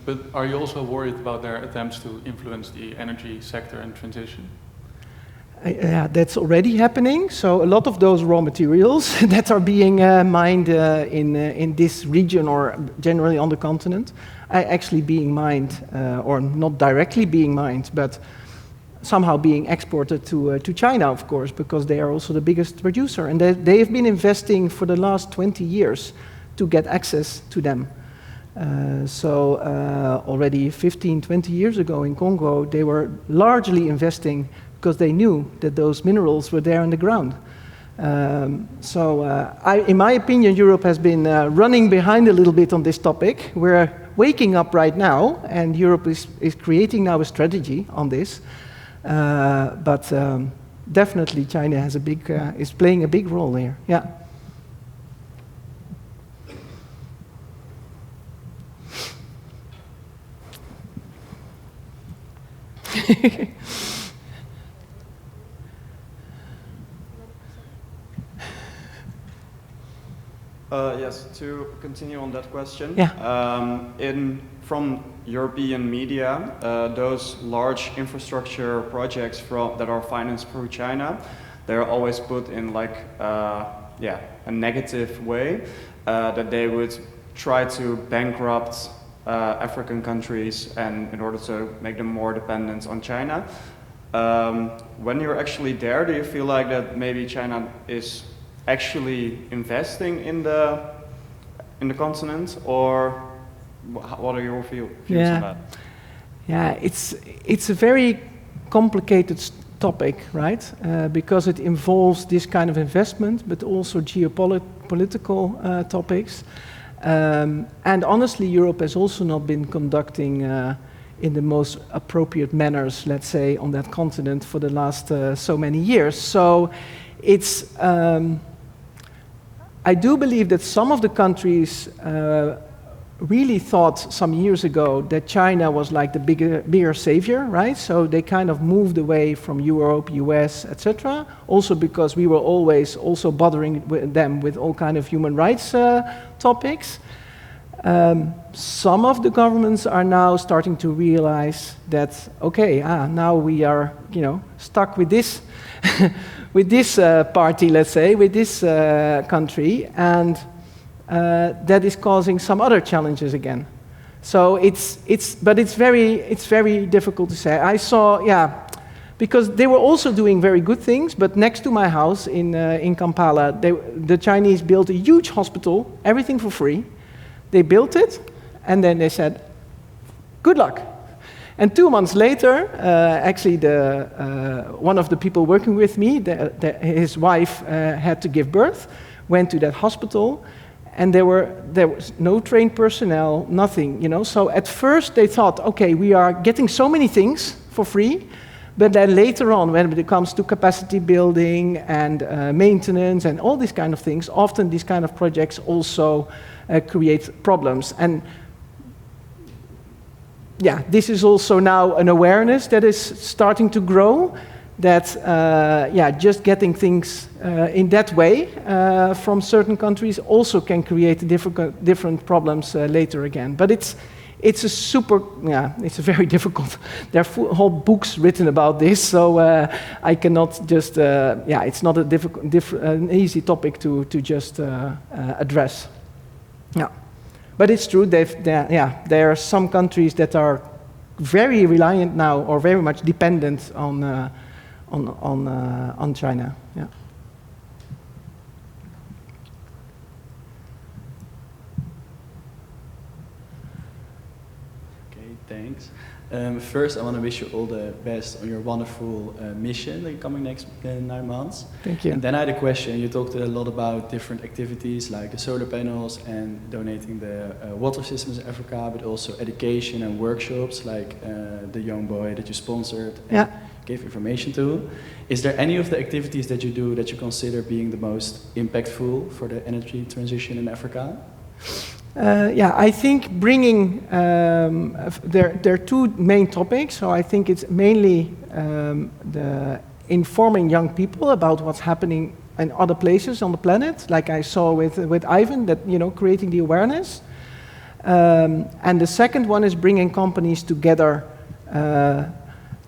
But are you also worried about their attempts to influence the energy sector and transition? Yeah, that's already happening. So a lot of those raw materials that are being mined in this region or generally on the continent are actually being mined, or not directly being mined, but somehow being exported to China, of course, because they are also the biggest producer. And they have been investing for the last 20 years to get access to them. Already 15, 20 years ago in Congo, they were largely investing because they knew that those minerals were there in the ground. In my opinion, Europe has been running behind a little bit on this topic. We're waking up right now, and Europe is creating now a strategy on this. Definitely China has is playing a big role here. Yeah. Yes, to continue on that question. Yeah. From European media, those large infrastructure projects that are financed through China, they're always put in like a negative way, that they would try to bankrupt African countries and in order to make them more dependent on China. When you're actually there, do you feel like that maybe China is actually investing in the continent, or what are your views on that? Yeah, it's a very complicated topic, right? Because it involves this kind of investment, but also geopolitical topics. And honestly, Europe has also not been conducting in the most appropriate manners, let's say, on that continent for the last so many years. So it's I do believe that some of the countries really thought some years ago that China was like the bigger savior, right? So they kind of moved away from Europe, US, etc. Also because we were always also bothering them with all kind of human rights topics. Some of the governments are now starting to realize that, okay, now we are, stuck with this with this party, let's say, with this country, and that is causing some other challenges again. So it's very difficult to say. I saw, because they were also doing very good things, but next to my house in Kampala, the Chinese built a huge hospital, everything for free. They built it, and then they said, good luck. And 2 months later, actually, one of the people working with me, his wife had to give birth, went to that hospital, and there was no trained personnel, nothing, So at first they thought, okay, we are getting so many things for free, But then later on, when it comes to capacity building and maintenance and all these kind of things, often these kind of projects also create problems. And yeah, this is also now an awareness that is starting to grow, that just getting things in that way from certain countries also can create different problems later again. But it's a very difficult. There are whole books written about this, so I cannot just. It's not an easy topic to just address. Yeah, but it's true. There are some countries that are very reliant now, or very much dependent on China. Yeah. Thanks. First, I want to wish you all the best on your wonderful mission the coming next 9 months. Thank you. And then I had a question. You talked a lot about different activities like the solar panels and donating the water systems in Africa, but also education and workshops like the young boy that you sponsored and gave information to. Is there any of the activities that you do that you consider being the most impactful for the energy transition in Africa? I think bringing, there are two main topics. So I think it's mainly the informing young people about what's happening in other places on the planet, like I saw with Ivan, that, creating the awareness. And the second one is bringing companies together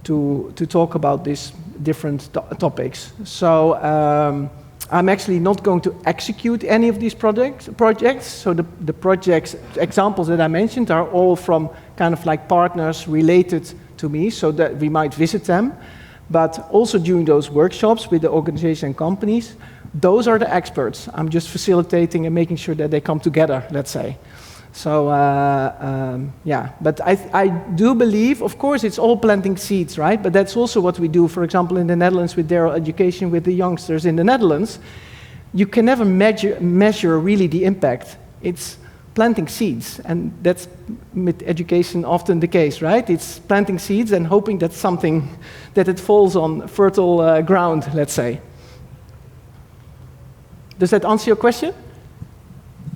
to talk about these different topics. So I'm actually not going to execute any of these projects. So the projects, examples that I mentioned are all from kind of like partners related to me, so that we might visit them. But also during those workshops with the organization and companies, those are the experts. I'm just facilitating and making sure that they come together, let's say. So, but I do believe, of course, it's all planting seeds, right? But that's also what we do, for example, in the Netherlands with their education with the youngsters in the Netherlands. You can never measure really the impact. It's planting seeds, and that's with education often the case, right? It's planting seeds and hoping that that it falls on fertile ground, let's say. Does that answer your question?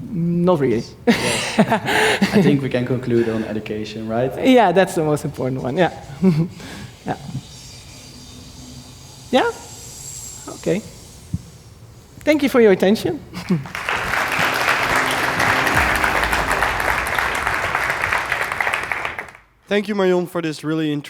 Not really. Yes. I think we can conclude on education, right? Yeah, that's the most important one, yeah. Yeah? Okay. Thank you for your attention. Thank you, Marjon, for this really interesting